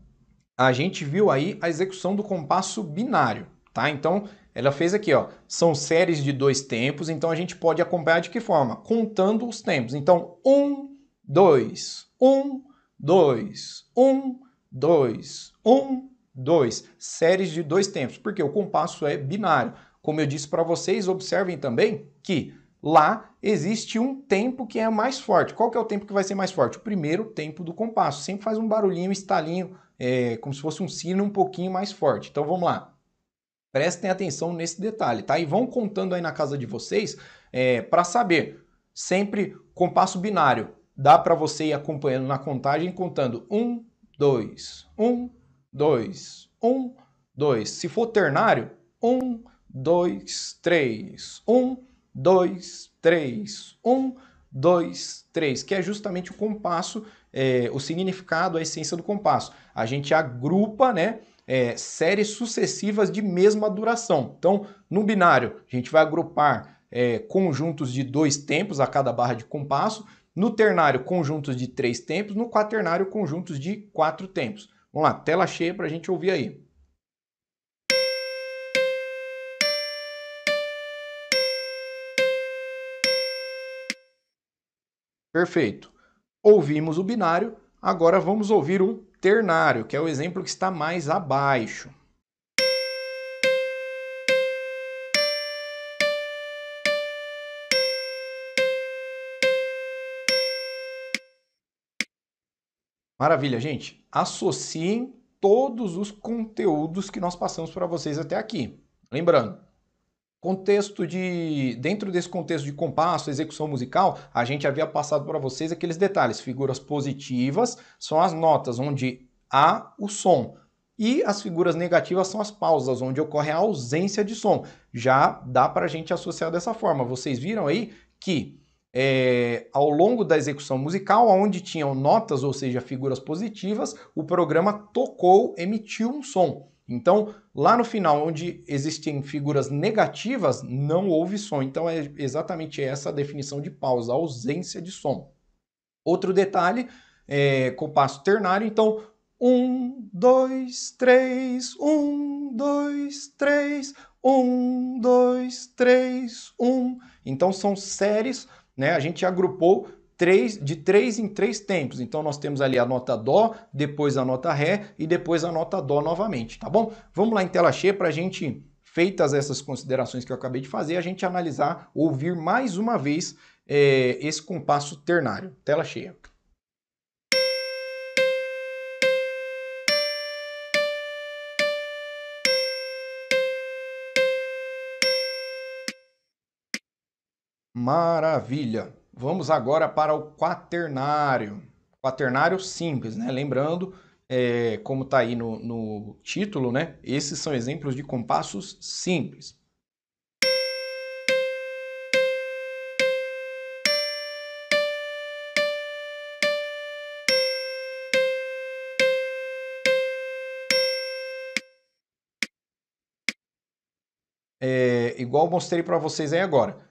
a gente viu aí a execução do compasso binário, tá? Então, ela fez aqui, ó, são séries de 2 tempos, então a gente pode acompanhar de que forma? Contando os tempos. Então, 1, 2, 1, 2, 1, 2, 1, 2. Séries de 2 tempos, porque o compasso é binário. Como eu disse para vocês, observem também que lá existe um tempo que é mais forte. Qual que é o tempo que vai ser mais forte? O primeiro tempo do compasso. Sempre faz um barulhinho, estalinho, como se fosse um sino um pouquinho mais forte. Então, vamos lá. Prestem atenção nesse detalhe, tá? E vão contando aí na casa de vocês para saber. Sempre compasso binário. Dá para você ir acompanhando na contagem, contando 1, 2, 1, 2, 1, 2. Se for ternário, 1, 2, 3, 1, 2, 3, 1, 2, 3, que é justamente o compasso, o significado, a essência do compasso. A gente agrupa, né? Séries sucessivas de mesma duração. Então, no binário, a gente vai agrupar conjuntos de 2 tempos a cada barra de compasso, no ternário, conjuntos de 3 tempos, no quaternário, conjuntos de 4 tempos. Vamos lá, tela cheia para a gente ouvir aí. Perfeito. Ouvimos o binário, agora vamos ouvir um ternário, que é o exemplo que está mais abaixo. Maravilha, gente. Associem todos os conteúdos que nós passamos para vocês até aqui. Lembrando, dentro desse contexto de compasso, execução musical, a gente havia passado para vocês aqueles detalhes. Figuras positivas são as notas onde há o som. E as figuras negativas são as pausas, onde ocorre a ausência de som. Já dá para a gente associar dessa forma. Vocês viram aí que ao longo da execução musical, onde tinham notas, ou seja, figuras positivas, o programa tocou, emitiu um som. Então, lá no final, onde existem figuras negativas, não houve som. Então, é exatamente essa a definição de pausa, ausência de som. Outro detalhe, compasso ternário, então, 1, 2, 3, 1, 2, 3, 1, 2, 3, 1. Então, são séries, né? A gente agrupou de 3 em 3 tempos. Então, nós temos ali a nota Dó, depois a nota Ré e depois a nota Dó novamente, tá bom? Vamos lá em tela cheia para a gente, feitas essas considerações que eu acabei de fazer, a gente analisar, ouvir mais uma vez esse compasso ternário. Tela cheia. Maravilha! Vamos agora para o quaternário. Quaternário simples, né? Lembrando, como está aí no título, né? Esses são exemplos de compassos simples. Igual mostrei para vocês aí agora.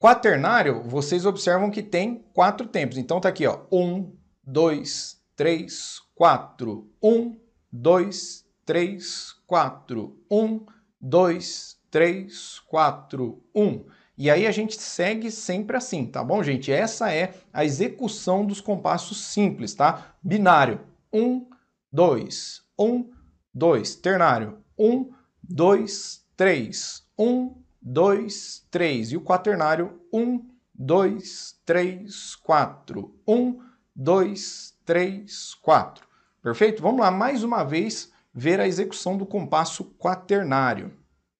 Quaternário, vocês observam que tem 4 tempos. Então tá aqui, ó. 1, 2, 3, 4. 1, 2, 3, 4. 1, 2, 3, 4, 1. E aí a gente segue sempre assim, tá bom, gente? Essa é a execução dos compassos simples, tá? Binário. 1, 2, 1, 2. Ternário. 1, 2, 3. 1, 2, 3. E o quaternário, 1, 2, 3, 4. 1, 2, 3, 4. Perfeito? Vamos lá, mais uma vez, ver a execução do compasso quaternário.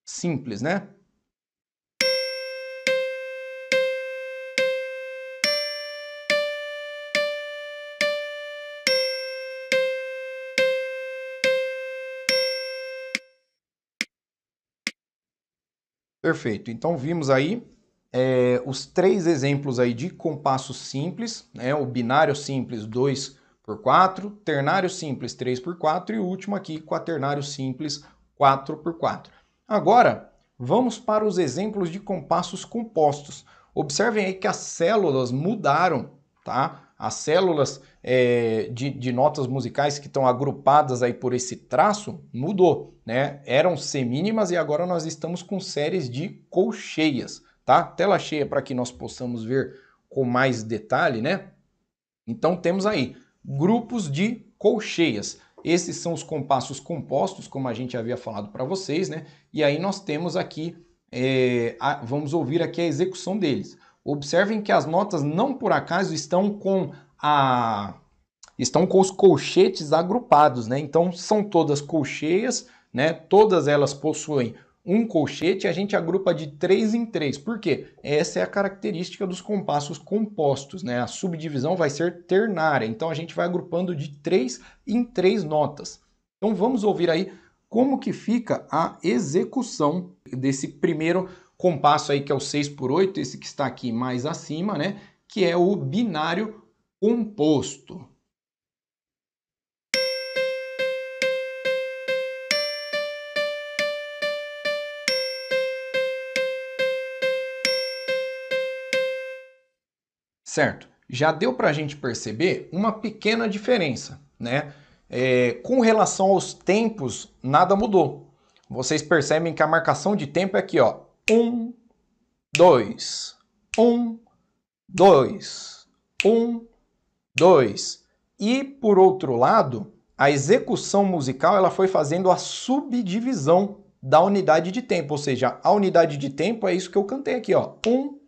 Simples, né? Perfeito. Então vimos aí os 3 exemplos aí de compasso simples, né? O binário simples 2x4, ternário simples 3x4 e o último aqui, quaternário simples 4x4. Agora, vamos para os exemplos de compassos compostos. Observem aí que as células mudaram, tá? As células de notas musicais que estão agrupadas aí por esse traço mudou, né? Eram semínimas e agora nós estamos com séries de colcheias, tá? Tela cheia para que nós possamos ver com mais detalhe, né? Então temos aí grupos de colcheias. Esses são os compassos compostos, como a gente havia falado para vocês, né? E aí nós temos aqui, vamos ouvir aqui a execução deles. Observem que as notas não por acaso estão com os colchetes agrupados, né? Então são todas colcheias, né? Todas elas possuem um colchete e a gente agrupa de 3 em 3. Por quê? Essa é a característica dos compassos compostos, né? A subdivisão vai ser ternária, então a gente vai agrupando de 3 em 3 notas. Então vamos ouvir aí como que fica a execução desse primeiro compasso aí, que é o 6x8, esse que está aqui mais acima, né? Que é o binário composto. Certo? Já deu para a gente perceber uma pequena diferença, né? Com relação aos tempos, nada mudou. Vocês percebem que a marcação de tempo é aqui, ó. 1, 2, 1, 2, 1, 2. E, por outro lado, a execução musical ela foi fazendo a subdivisão da unidade de tempo. Ou seja, a unidade de tempo é isso que eu cantei aqui, ó. 1,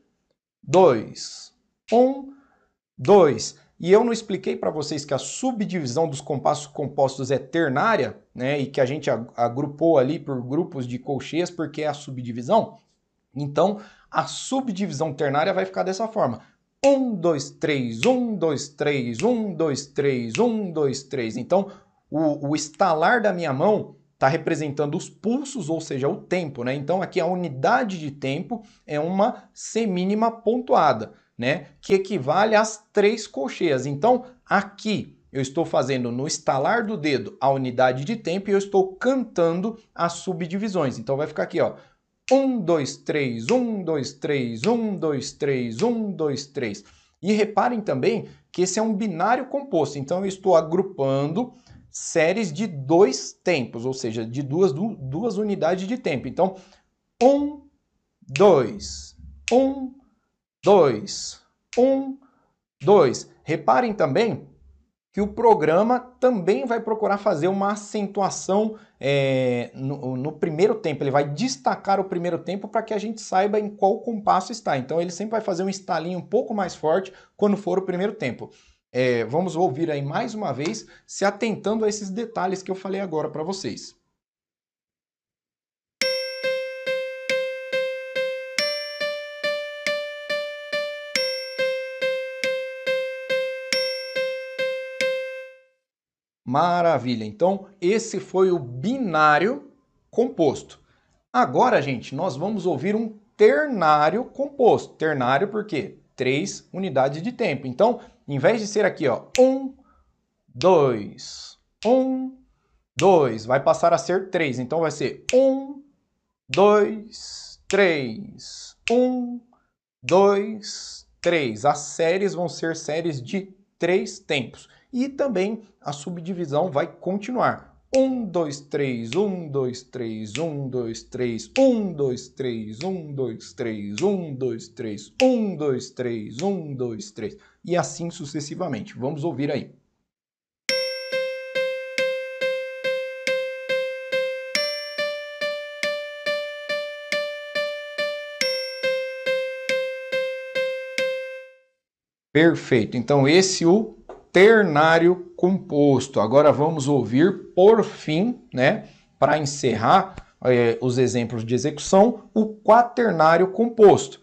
2, 1, 2. E eu não expliquei para vocês que a subdivisão dos compassos compostos é ternária, né? E que a gente agrupou ali por grupos de colcheias porque é a subdivisão. Então, a subdivisão ternária vai ficar dessa forma. 1, 2, 3, 1, 2, 3, 1, 2, 3, 1, 2, 3. Então, o estalar da minha mão está representando os pulsos, ou seja, o tempo, né? Então, aqui a unidade de tempo é uma semínima pontuada, né, que equivale às 3 colcheias. Então, aqui eu estou fazendo no estalar do dedo a unidade de tempo e eu estou cantando as subdivisões. Então, vai ficar aqui, ó. 1, 2, 3, 1, 2, 3, 1, 2, 3, 1, 2, 3. E reparem também que esse é um binário composto. Então, eu estou agrupando séries de 2 tempos, ou seja, de duas unidades de tempo. Então, 1, 2, 1, 2, 1, 2. Reparem também que o programa também vai procurar fazer uma acentuação no primeiro tempo. Ele vai destacar o primeiro tempo para que a gente saiba em qual compasso está. Então ele sempre vai fazer um estalinho um pouco mais forte quando for o primeiro tempo. Vamos ouvir aí mais uma vez, se atentando a esses detalhes que eu falei agora para vocês. Maravilha! Então, esse foi o binário composto. Agora, gente, nós vamos ouvir um ternário composto. Ternário por quê? 3 unidades de tempo. Então, em vez de ser aqui, ó, 1, 2, 1, 2, vai passar a ser 3. Então, vai ser 1, 2, 3, 1, 2, 3. As séries vão ser séries de 3 tempos. E também a subdivisão vai continuar. 1, 2, 3, 1, 2, 3, 1, 2, 3, 1, 2, 3, 1, 2, 3, 1, 2, 3, 1, 2, 3, 1, 2, 3. E assim sucessivamente. Vamos ouvir aí. Perfeito. Então esse é o ternário composto. Agora vamos ouvir, por fim, né, para encerrar os exemplos de execução, o quaternário composto.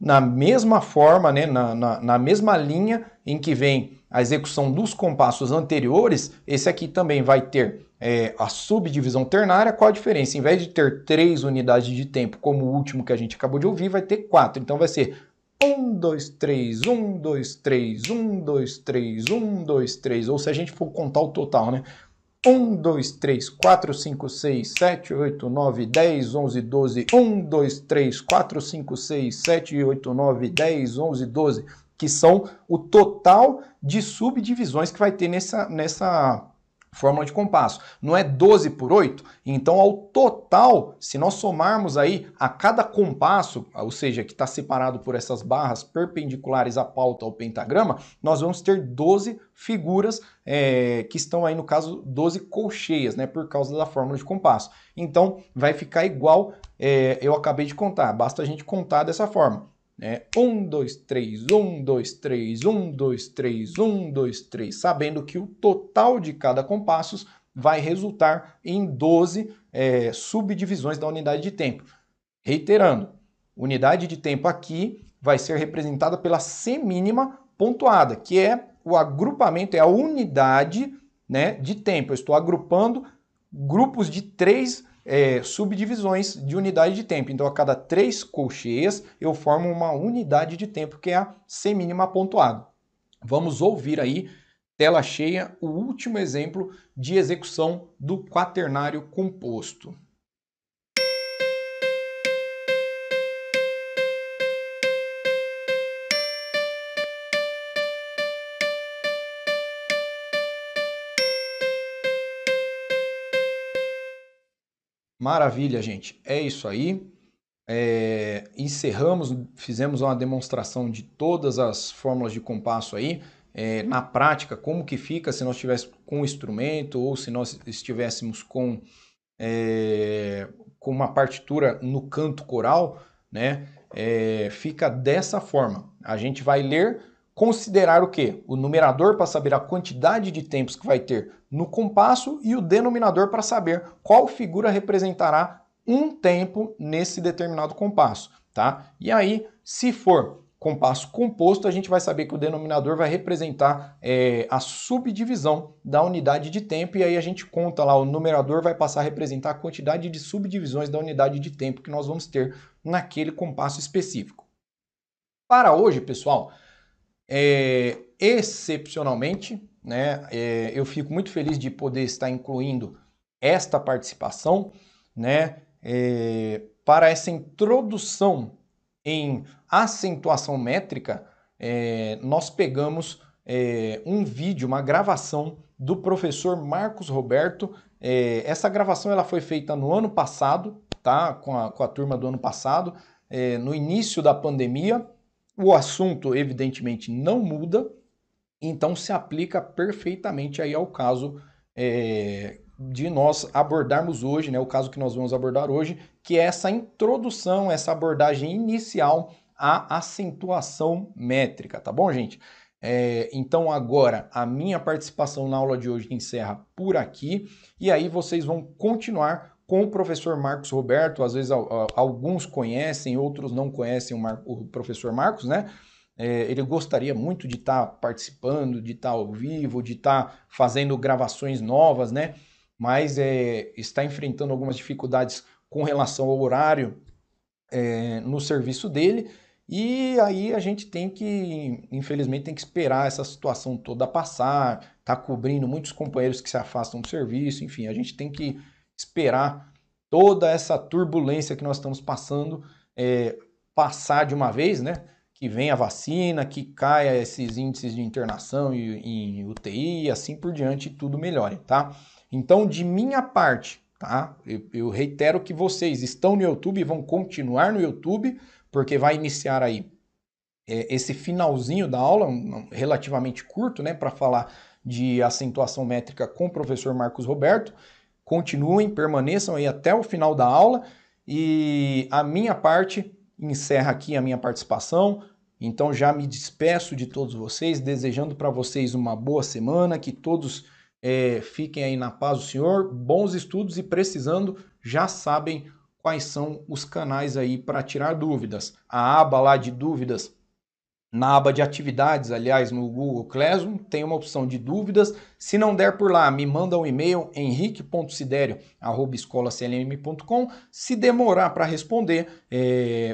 Na mesma forma, né, na mesma linha em que vem a execução dos compassos anteriores, esse aqui também vai ter a subdivisão ternária. Qual a diferença? Em vez de ter 3 unidades de tempo, como o último que a gente acabou de ouvir, vai ter 4. Então vai ser 1, 2, 3, 1, 2, 3, 1, 2, 3, 1, 2, 3. Ou se a gente for contar o total, né? 1, 2, 3, 4, 5, 6, 7, 8, 9, 10, 11, 12. 1, 2, 3, 4, 5, 6, 7, 8, 9, 10, 11, 12. Que são o total de subdivisões que vai ter nessa fórmula de compasso. Não é 12 por 8? Então, ao total, se nós somarmos aí a cada compasso, ou seja, que está separado por essas barras perpendiculares à pauta ao pentagrama, nós vamos ter 12 figuras que estão aí, no caso, 12 colcheias, né, por causa da fórmula de compasso. Então, vai ficar igual eu acabei de contar. Basta a gente contar dessa forma. 1, 2, 3, 1, 2, 3, 1, 2, 3, 1, 2, 3, sabendo que o total de cada compasso vai resultar em 12 subdivisões da unidade de tempo. Reiterando, unidade de tempo aqui vai ser representada pela semínima pontuada, que é o agrupamento, é a unidade, né, de tempo. Eu estou agrupando grupos de 3 subdivisões de unidade de tempo. Então, a cada 3 colcheias, eu formo uma unidade de tempo, que é a semínima pontuada. Vamos ouvir aí, tela cheia, o último exemplo de execução do quaternário composto. Maravilha, gente. É isso aí. Encerramos, fizemos uma demonstração de todas as fórmulas de compasso aí. Na prática, como que fica se nós estivéssemos com o instrumento ou se nós estivéssemos com uma partitura no canto coral, né? Fica dessa forma. A gente vai ler, considerar o quê? O numerador para saber a quantidade de tempos que vai ter no compasso e o denominador para saber qual figura representará um tempo nesse determinado compasso, tá? E aí, se for compasso composto, a gente vai saber que o denominador vai representar a subdivisão da unidade de tempo, e aí a gente conta lá, o numerador vai passar a representar a quantidade de subdivisões da unidade de tempo que nós vamos ter naquele compasso específico. Para hoje, pessoal, excepcionalmente, né, eu fico muito feliz de poder estar incluindo esta participação, né, para essa introdução em acentuação métrica. Nós pegamos um vídeo, uma gravação do professor Marcos Roberto. Essa gravação ela foi feita no ano passado, tá? Com a turma do ano passado, no início da pandemia. O assunto, evidentemente, não muda, então se aplica perfeitamente aí ao caso de nós abordarmos hoje, né? O caso que nós vamos abordar hoje, que é essa introdução, essa abordagem inicial à acentuação métrica, tá bom, gente? Então agora a minha participação na aula de hoje encerra por aqui, e aí vocês vão continuar com o professor Marcos Roberto. Às vezes alguns conhecem, outros não conhecem o professor Marcos, né? Ele gostaria muito de estar participando, de estar ao vivo, de estar fazendo gravações novas, né? Mas está enfrentando algumas dificuldades com relação ao horário no serviço dele, e aí a gente tem que, infelizmente, tem que esperar essa situação toda passar, tá cobrindo muitos companheiros que se afastam do serviço, enfim, a gente tem que esperar toda essa turbulência que nós estamos passando passar de uma vez, né? Que venha a vacina, que caia esses índices de internação em UTI e assim por diante, e tudo melhore, tá? Então, de minha parte, tá? Eu reitero que vocês estão no YouTube e vão continuar no YouTube, porque vai iniciar aí esse finalzinho da aula, relativamente curto, né? Para falar de acentuação métrica com o professor Marcos Roberto. Continuem, permaneçam aí até o final da aula, e a minha parte encerra aqui a minha participação. Então já me despeço de todos vocês, desejando para vocês uma boa semana, que todos fiquem aí na paz do Senhor, bons estudos, e precisando, já sabem quais são os canais aí para tirar dúvidas. A aba lá de dúvidas, na aba de atividades, aliás, no Google Classroom, tem uma opção de dúvidas. Se não der por lá, me manda um e-mail, henrique.siderio@escolaclm.com. Se demorar para responder,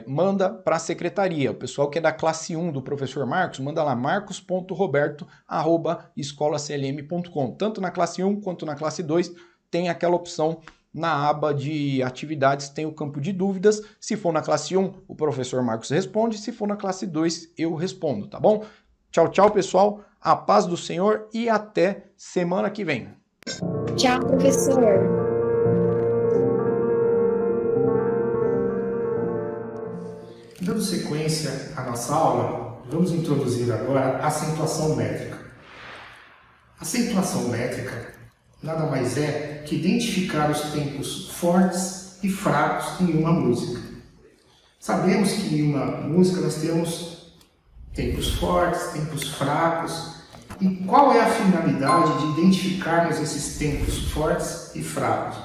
manda para a secretaria. O pessoal que é da classe 1 do professor Marcos, manda lá marcos.roberto@escolaclm.com. Tanto na classe 1 quanto na classe 2 tem aquela opção. Na aba de atividades tem o campo de dúvidas. Se for na classe 1, o professor Marcos responde. Se for na classe 2, eu respondo, tá bom? Tchau, tchau, pessoal. A paz do Senhor e até semana que vem. Tchau, professor. Dando sequência à nossa aula, vamos introduzir agora a acentuação métrica. A acentuação métrica nada mais é que identificar os tempos fortes e fracos em uma música. Sabemos que em uma música nós temos tempos fortes, tempos fracos. E qual é a finalidade de identificarmos esses tempos fortes e fracos?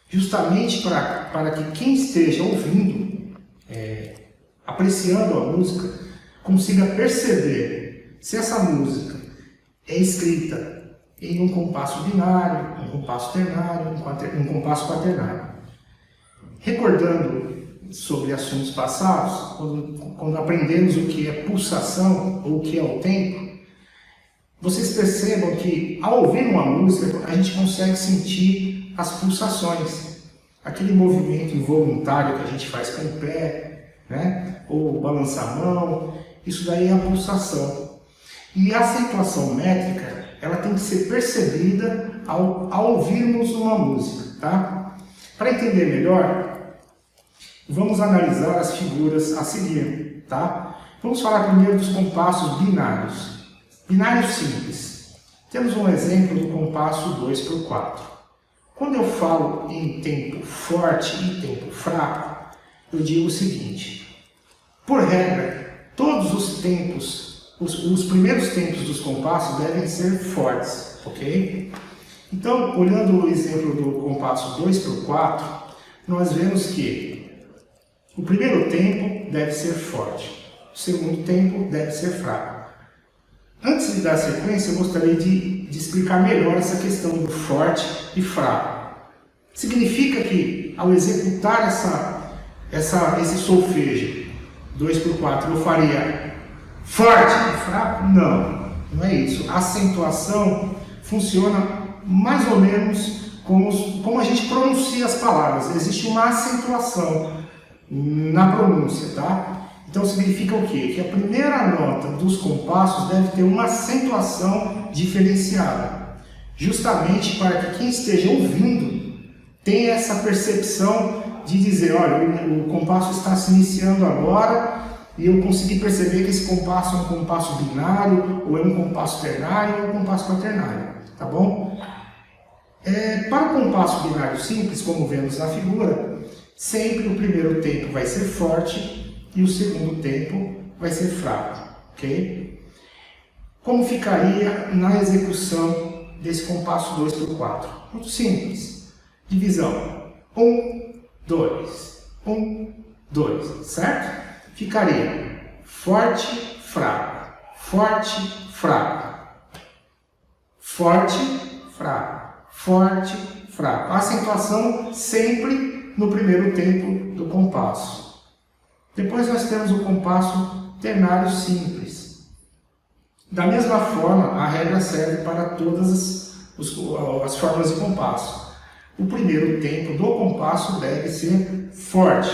Justamente para que quem esteja ouvindo, apreciando a música, consiga perceber se essa música é escrita em um compasso binário, um compasso ternário, um compasso quaternário. Recordando sobre assuntos passados, quando aprendemos o que é pulsação ou o que é o tempo, vocês percebam que ao ouvir uma música a gente consegue sentir as pulsações, aquele movimento involuntário que a gente faz com o pé, né? Ou balançar a mão, isso daí é a pulsação. E a acentuação métrica, ela tem que ser percebida ao ouvirmos uma música, tá? Para entender melhor, vamos analisar as figuras a seguir, tá? Vamos falar primeiro dos compassos binários. Binário simples. Temos um exemplo do compasso 2/4. Quando eu falo em tempo forte e tempo fraco, eu digo o seguinte: por regra, todos os tempos, os primeiros tempos dos compassos devem ser fortes, ok? Então, olhando o exemplo do compasso 2/4, nós vemos que o primeiro tempo deve ser forte, o segundo tempo deve ser fraco. Antes de dar sequência, eu gostaria de explicar melhor essa questão do forte e fraco. Significa que, ao executar esse solfejo, 2 por 4, eu faria forte e fraco? Não, não é isso. A acentuação funciona mais ou menos como a gente pronuncia as palavras. Existe uma acentuação na pronúncia, tá? Então significa o quê? Que a primeira nota dos compassos deve ter uma acentuação diferenciada, justamente para que quem esteja ouvindo tenha essa percepção de dizer, olha, o compasso está se iniciando agora e eu consegui perceber que esse compasso é um compasso binário, ou é um compasso ternário, ou é um compasso quaternário, tá bom? Para o compasso binário simples, como vemos na figura, sempre o primeiro tempo vai ser forte e o segundo tempo vai ser fraco, ok? Como ficaria na execução desse compasso 2 por 4? Muito simples. Divisão. 1, 2, 1, 2, certo? Ficaria forte, fraco, forte, fraco, forte, fraco, forte, fraco. A acentuação sempre no primeiro tempo do compasso. Depois nós temos o compasso ternário simples. Da mesma forma, a regra serve para todas as formas de compasso. O primeiro tempo do compasso deve ser forte,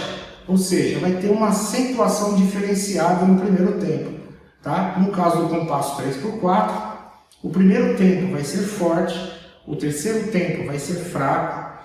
ou seja, vai ter uma acentuação diferenciada no primeiro tempo. Tá? No caso do compasso 3 por 4, o primeiro tempo vai ser forte, o terceiro tempo vai ser fraco,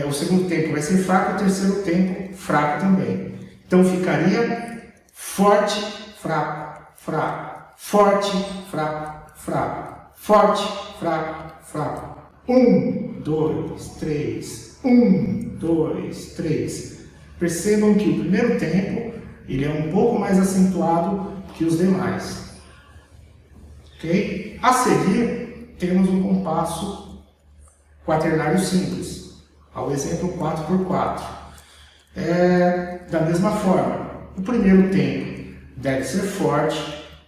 o segundo tempo vai ser fraco, o terceiro tempo fraco também. Então ficaria forte, fraco, fraco, forte, fraco, fraco, forte, fraco, fraco. 1, 2, 3, 1, 2, 3. Percebam que o primeiro tempo ele é um pouco mais acentuado que os demais. Ok? A seguir, temos um compasso quaternário simples, ao exemplo 4 por 4. Da mesma forma, o primeiro tempo deve ser forte,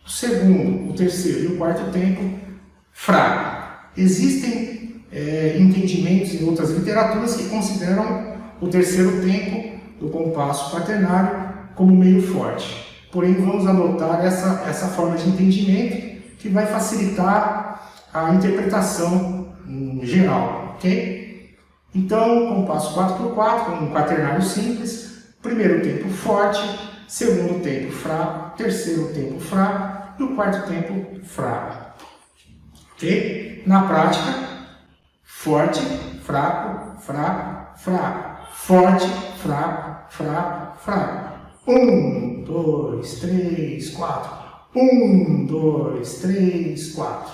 o segundo, o terceiro e o quarto tempo fraco. Existem entendimentos em outras literaturas que consideram o terceiro tempo do compasso quaternário como meio forte. Porém, vamos adotar essa forma de entendimento que vai facilitar a interpretação geral, ok? Então, compasso 4 por 4, um quaternário simples, primeiro tempo forte, segundo tempo fraco, terceiro tempo fraco e o quarto tempo fraco. Ok? Na prática, forte, fraco, fraco, fraco, forte, fraco, fraco, fraco. 1, 2, 3, 4. 1, 2, 3, 4.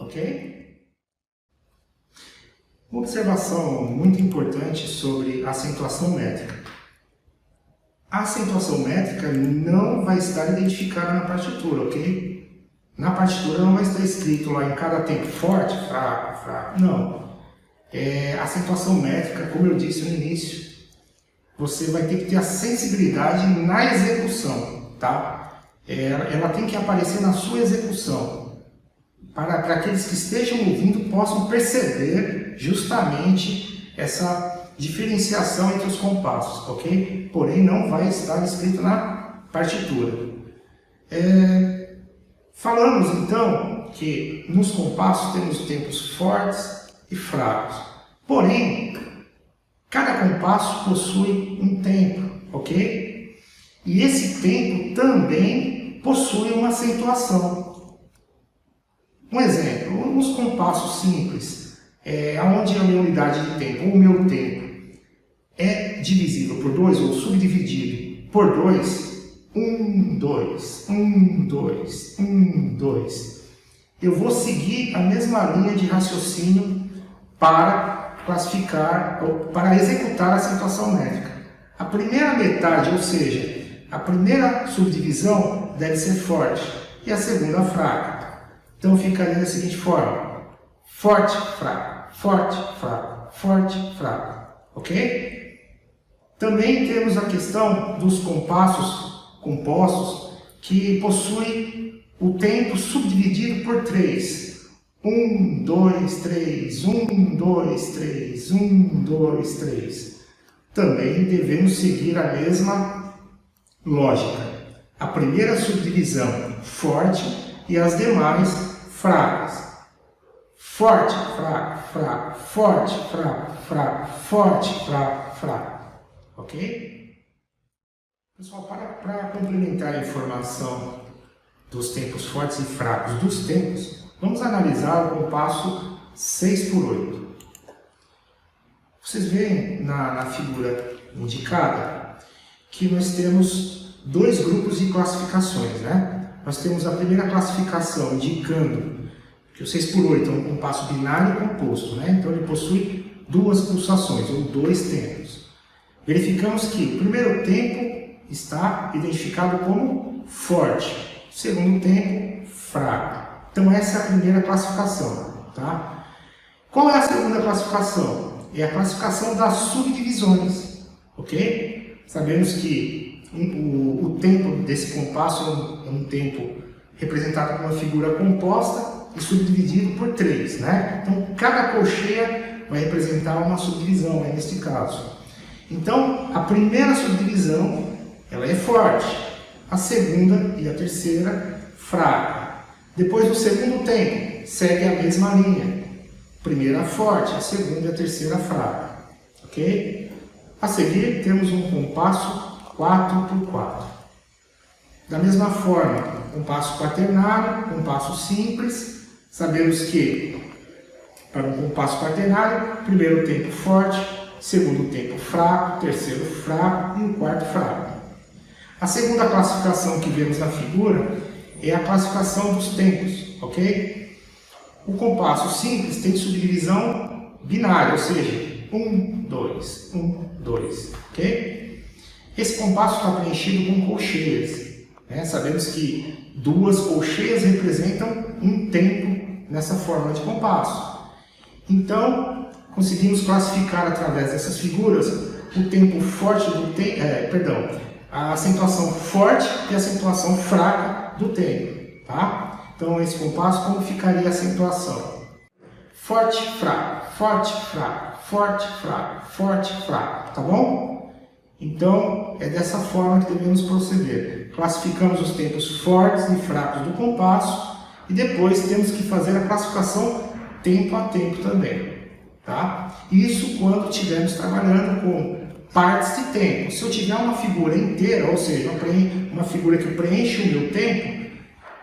Ok? Uma observação muito importante sobre a acentuação métrica. A acentuação métrica não vai estar identificada na partitura, ok? Na partitura não vai estar escrito lá em cada tempo forte, fraco, fraco. Não. A acentuação métrica, como eu disse no início, você vai ter que ter a sensibilidade na execução, tá? Ela tem que aparecer na sua execução, para aqueles que estejam ouvindo possam perceber justamente essa diferenciação entre os compassos, ok? Porém, não vai estar escrito na partitura. Falamos então que nos compassos temos tempos fortes e fracos. Porém, cada compasso possui um tempo, ok? E esse tempo também possui uma acentuação. Um exemplo, nos compassos simples, onde a minha unidade de tempo, ou o meu tempo, é divisível por 2 ou subdividido por 2, 1, 2, 1, 2, 1, 2. Eu vou seguir a mesma linha de raciocínio para classificar, ou para executar a acentuação métrica. A primeira metade, ou seja, a primeira subdivisão deve ser forte e a segunda fraca. Então ficaria da seguinte forma: forte, fraco, forte, fraco, forte, fraco. Ok? Também temos a questão dos compassos compostos que possuem o tempo subdividido por 3. 1, 2, 3, 1, 2, 3, 1, 2, 3. Também devemos seguir a mesma lógica. primeira subdivisão forte e as demais fracas. Forte, fraco, fraco, forte, fraco, fraco, forte, fraco, fraco. Ok? Pessoal, para complementar a informação dos tempos fortes e fracos dos tempos, vamos analisar o compasso 6/8. Vocês veem na figura indicada que nós temos dois grupos de classificações, né? Nós temos a primeira classificação indicando que o 6/8 é um compasso binário composto, né? Então ele possui duas pulsações, ou dois tempos. Verificamos que o primeiro tempo está identificado como forte, o segundo tempo fraco. Então essa é a primeira classificação, tá? Qual é a segunda classificação? É a classificação das subdivisões, ok? Sabemos que o tempo desse compasso é um tempo representado por uma figura composta e subdividido por 3, né? Então, cada colcheia vai representar uma subdivisão, né, neste caso. Então, a primeira subdivisão, ela é forte. A segunda e a terceira, fraca. Depois do segundo tempo, segue a mesma linha. Primeira forte, a segunda e a terceira fraca. Ok? A seguir, temos um compasso 4/4. Da mesma forma, compasso quaternário, compasso simples. Sabemos que, para um compasso quaternário, primeiro tempo forte, segundo tempo fraco, terceiro fraco e o quarto fraco. A segunda classificação que vemos na figura é a classificação dos tempos, ok? O compasso simples tem subdivisão binária, ou seja, 1, 2, 1, 2, ok? Esse compasso está preenchido com colcheias, né? Sabemos que duas colcheias representam um tempo nessa forma de compasso. Então, conseguimos classificar através dessas figuras o tempo forte do tempo, a acentuação forte e a acentuação fraca do tempo, tá? Então, esse compasso, como ficaria a acentuação? Forte, fraco, forte, fraco, forte, fraco, forte, fraco, tá bom? Então, é dessa forma que devemos proceder. Classificamos os tempos fortes e fracos do compasso e depois temos que fazer a classificação tempo a tempo também, tá? Isso quando estivermos trabalhando com partes de tempo. Se eu tiver uma figura inteira, ou seja, uma figura que preenche o meu tempo,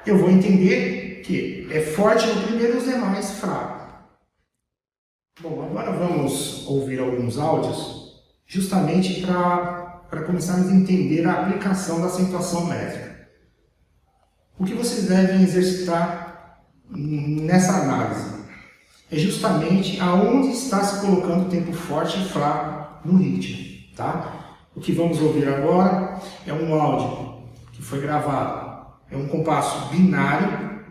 eu vou entender que é forte no primeiro e os demais fraco. Bom, agora vamos ouvir alguns áudios justamente para começarmos a entender a aplicação da acentuação métrica. O que vocês devem exercitar nessa análise é justamente aonde está se colocando o tempo forte e fraco no ritmo, tá? O que vamos ouvir agora é um áudio que foi gravado, é um compasso binário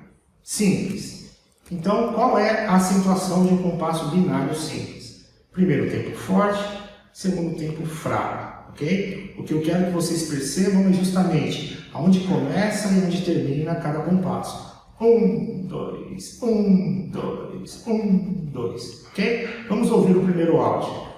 simples. Então, qual é a acentuação de um compasso binário simples? Primeiro tempo forte, segundo tempo fraco, ok? O que eu quero que vocês percebam é justamente aonde começa e onde termina cada compasso. 1, 2, 1, 2, 1, 2, ok? Vamos ouvir o primeiro áudio.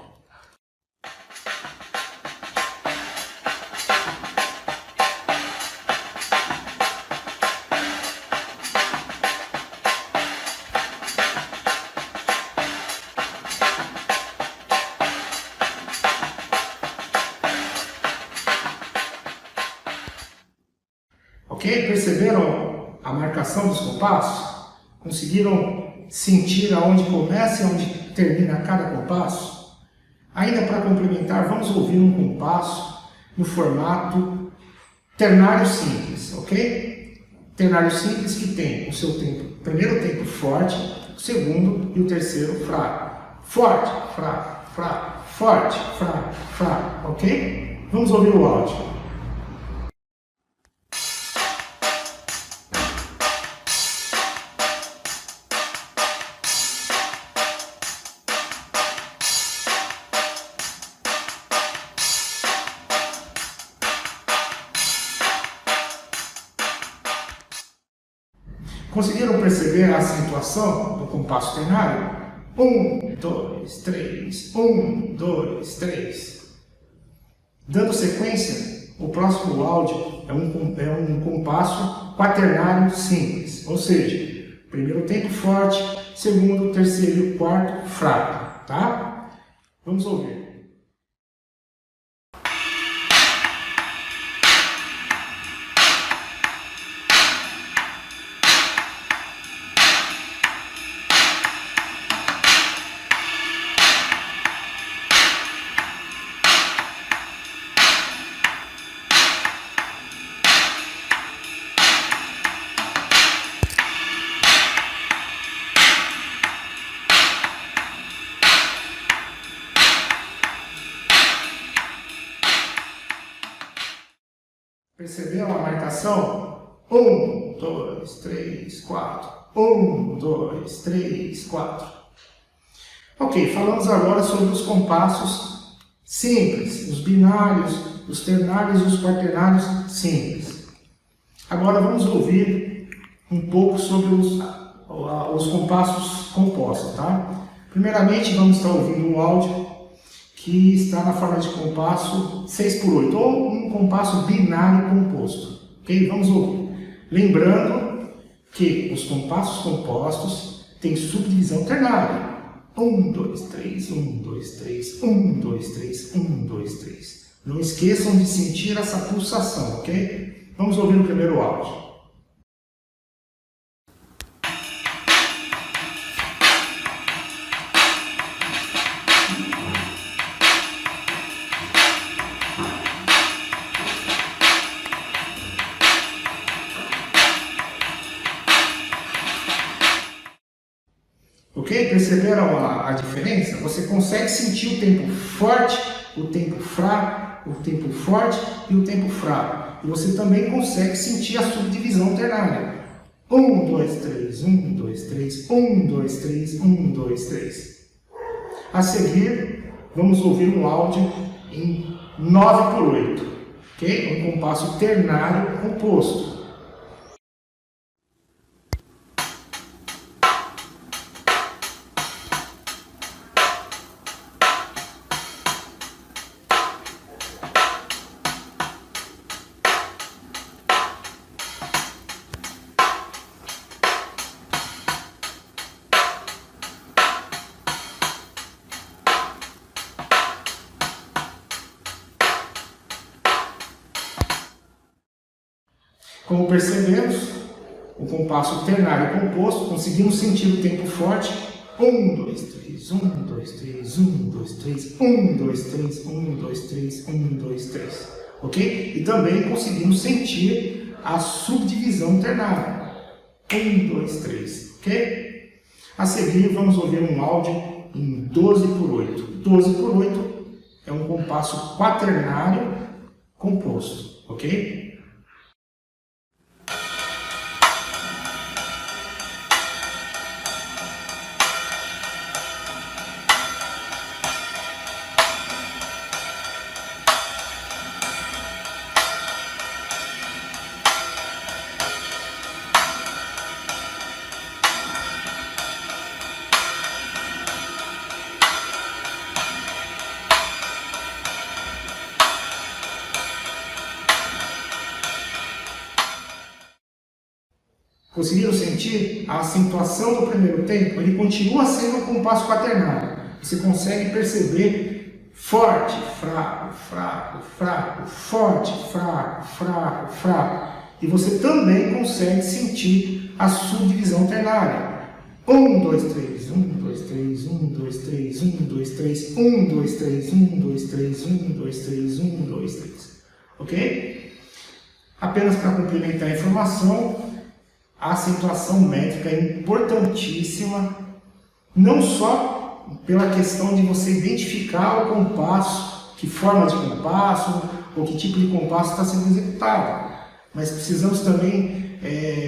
Ok? Perceberam a marcação dos compassos? Conseguiram sentir aonde começa e onde termina cada compasso? Ainda para complementar, vamos ouvir um compasso no formato ternário simples, ok? Ternário simples que tem o seu tempo, primeiro tempo forte, o segundo e o terceiro fraco. Forte, fraco, fraco, forte, fraco, fraco, ok? Vamos ouvir o áudio. Conseguiram perceber a acentuação do compasso ternário? 1, 2, 3, 1, 2, 3. Dando sequência, o próximo áudio é um compasso quaternário simples, ou seja, primeiro tempo forte, segundo, terceiro e quarto fraco, tá? Vamos ouvir. Perceberam a marcação? 1, 2, 3, 4. 1, 2, 3, 4. Ok, falamos agora sobre os compassos simples, os binários, os ternários e os quaternários simples. Agora vamos ouvir um pouco sobre os compassos compostos, tá? Primeiramente vamos estar ouvindo um áudio que está na forma de compasso 6/8, ou um compasso binário composto. Ok? Vamos ouvir. Lembrando que os compassos compostos têm subdivisão ternária. 1, 2, 3, 1, 2, 3, 1, 2, 3, 1, 2, 3. Não esqueçam de sentir essa pulsação, ok? Vamos ouvir o primeiro áudio. Ok? Perceberam a diferença? Você consegue sentir o tempo forte, o tempo fraco, o tempo forte e o tempo fraco. E você também consegue sentir a subdivisão ternária. 1, 2, 3, 1, 2, 3, 1, 2, 3, 1, 2, 3. A seguir, vamos ouvir um áudio em 9/8. Ok? Um compasso ternário composto. Como percebemos, o compasso ternário composto, conseguimos sentir o tempo forte. 1, 2, 3, 1, 2, 3, 1, 2, 3, 1, 2, 3, 1, 2, 3, 1, 2, 3. Ok? E também conseguimos sentir a subdivisão ternária. 1, 2, 3. Ok? A seguir, vamos ouvir um áudio em 12/8. 12/8 é um compasso quaternário composto. Ok? Conseguiram sentir a acentuação do primeiro tempo? Ele continua sendo um compasso quaternário. Você consegue perceber forte, fraco, fraco, fraco, forte, fraco, fraco, fraco. E você também consegue sentir a subdivisão ternária. 1, 2, 3, 1, 2, 3, 1, 2, 3, 1, 2, 3, 1, 2, 3, 1, 2, 3, 1, 2, 3, 1, 2, 3. Ok? Apenas para complementar a informação, a acentuação métrica é importantíssima, não só pela questão de você identificar o compasso, que forma de compasso, ou que tipo de compasso está sendo executado, mas precisamos também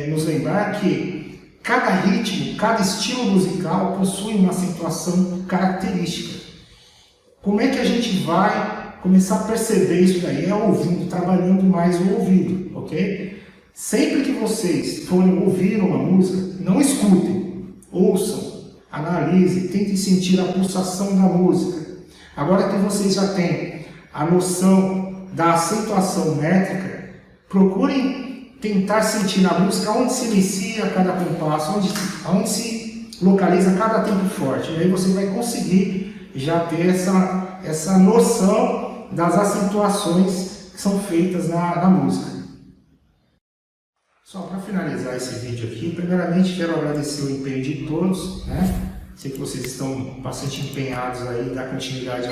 nos lembrar que cada ritmo, cada estilo musical possui uma acentuação característica. Como é que a gente vai começar a perceber isso daí? É ouvindo, trabalhando mais o ouvido, ok? Sempre que vocês forem ouvir uma música, não escutem, ouçam, analisem, tentem sentir a pulsação da música. Agora que vocês já têm a noção da acentuação métrica, procurem tentar sentir na música onde se inicia cada compasso, onde se localiza cada tempo forte. E aí você vai conseguir já ter essa noção das acentuações que são feitas na música. Só para finalizar esse vídeo aqui, primeiramente quero agradecer o empenho de todos, né? Sei que vocês estão bastante empenhados aí, dar continuidade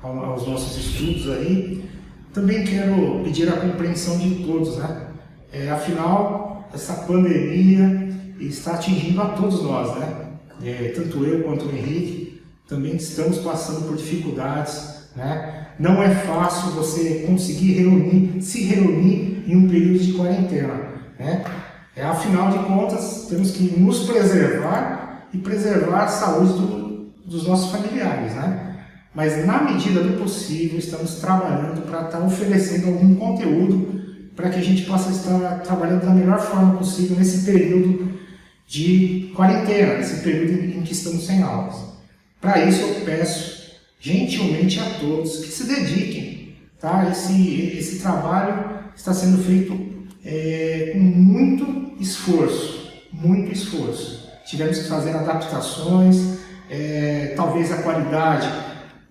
aos nossos estudos aí. Também quero pedir a compreensão de todos, né? Afinal, essa pandemia está atingindo a todos nós, né? Tanto eu quanto o Henrique também estamos passando por dificuldades, né? Não é fácil você conseguir se reunir em um período de quarentena, né? Afinal de contas, temos que nos preservar e preservar a saúde dos nossos familiares, né? Mas na medida do possível, estamos trabalhando para estar oferecendo algum conteúdo para que a gente possa estar trabalhando da melhor forma possível nesse período de quarentena, nesse período em que estamos sem aulas. Para isso eu peço gentilmente a todos que se dediquem, tá? Esse trabalho está sendo feito com muito esforço, muito esforço. Tivemos que fazer adaptações, talvez a qualidade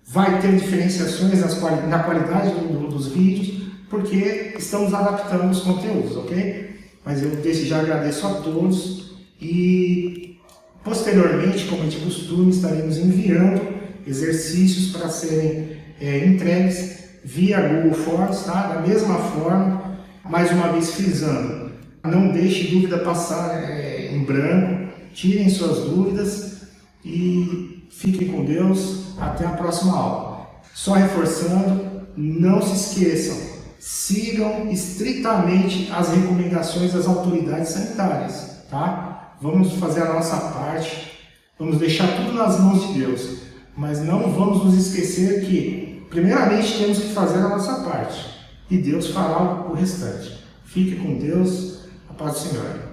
vai ter diferenciações na qualidade dos vídeos, porque estamos adaptando os conteúdos, ok? Mas eu desde já agradeço a todos e posteriormente, como é de costume, estaremos enviando exercícios para serem entregues via Google Forms, tá? Da mesma forma, mais uma vez frisando, não deixe dúvida passar em branco, tirem suas dúvidas e fiquem com Deus. Até a próxima aula. Só reforçando, não se esqueçam, sigam estritamente as recomendações das autoridades sanitárias, tá? Vamos fazer a nossa parte, vamos deixar tudo nas mãos de Deus, mas não vamos nos esquecer que, primeiramente, temos que fazer a nossa parte, e Deus fará o restante. Fique com Deus, a paz do Senhor.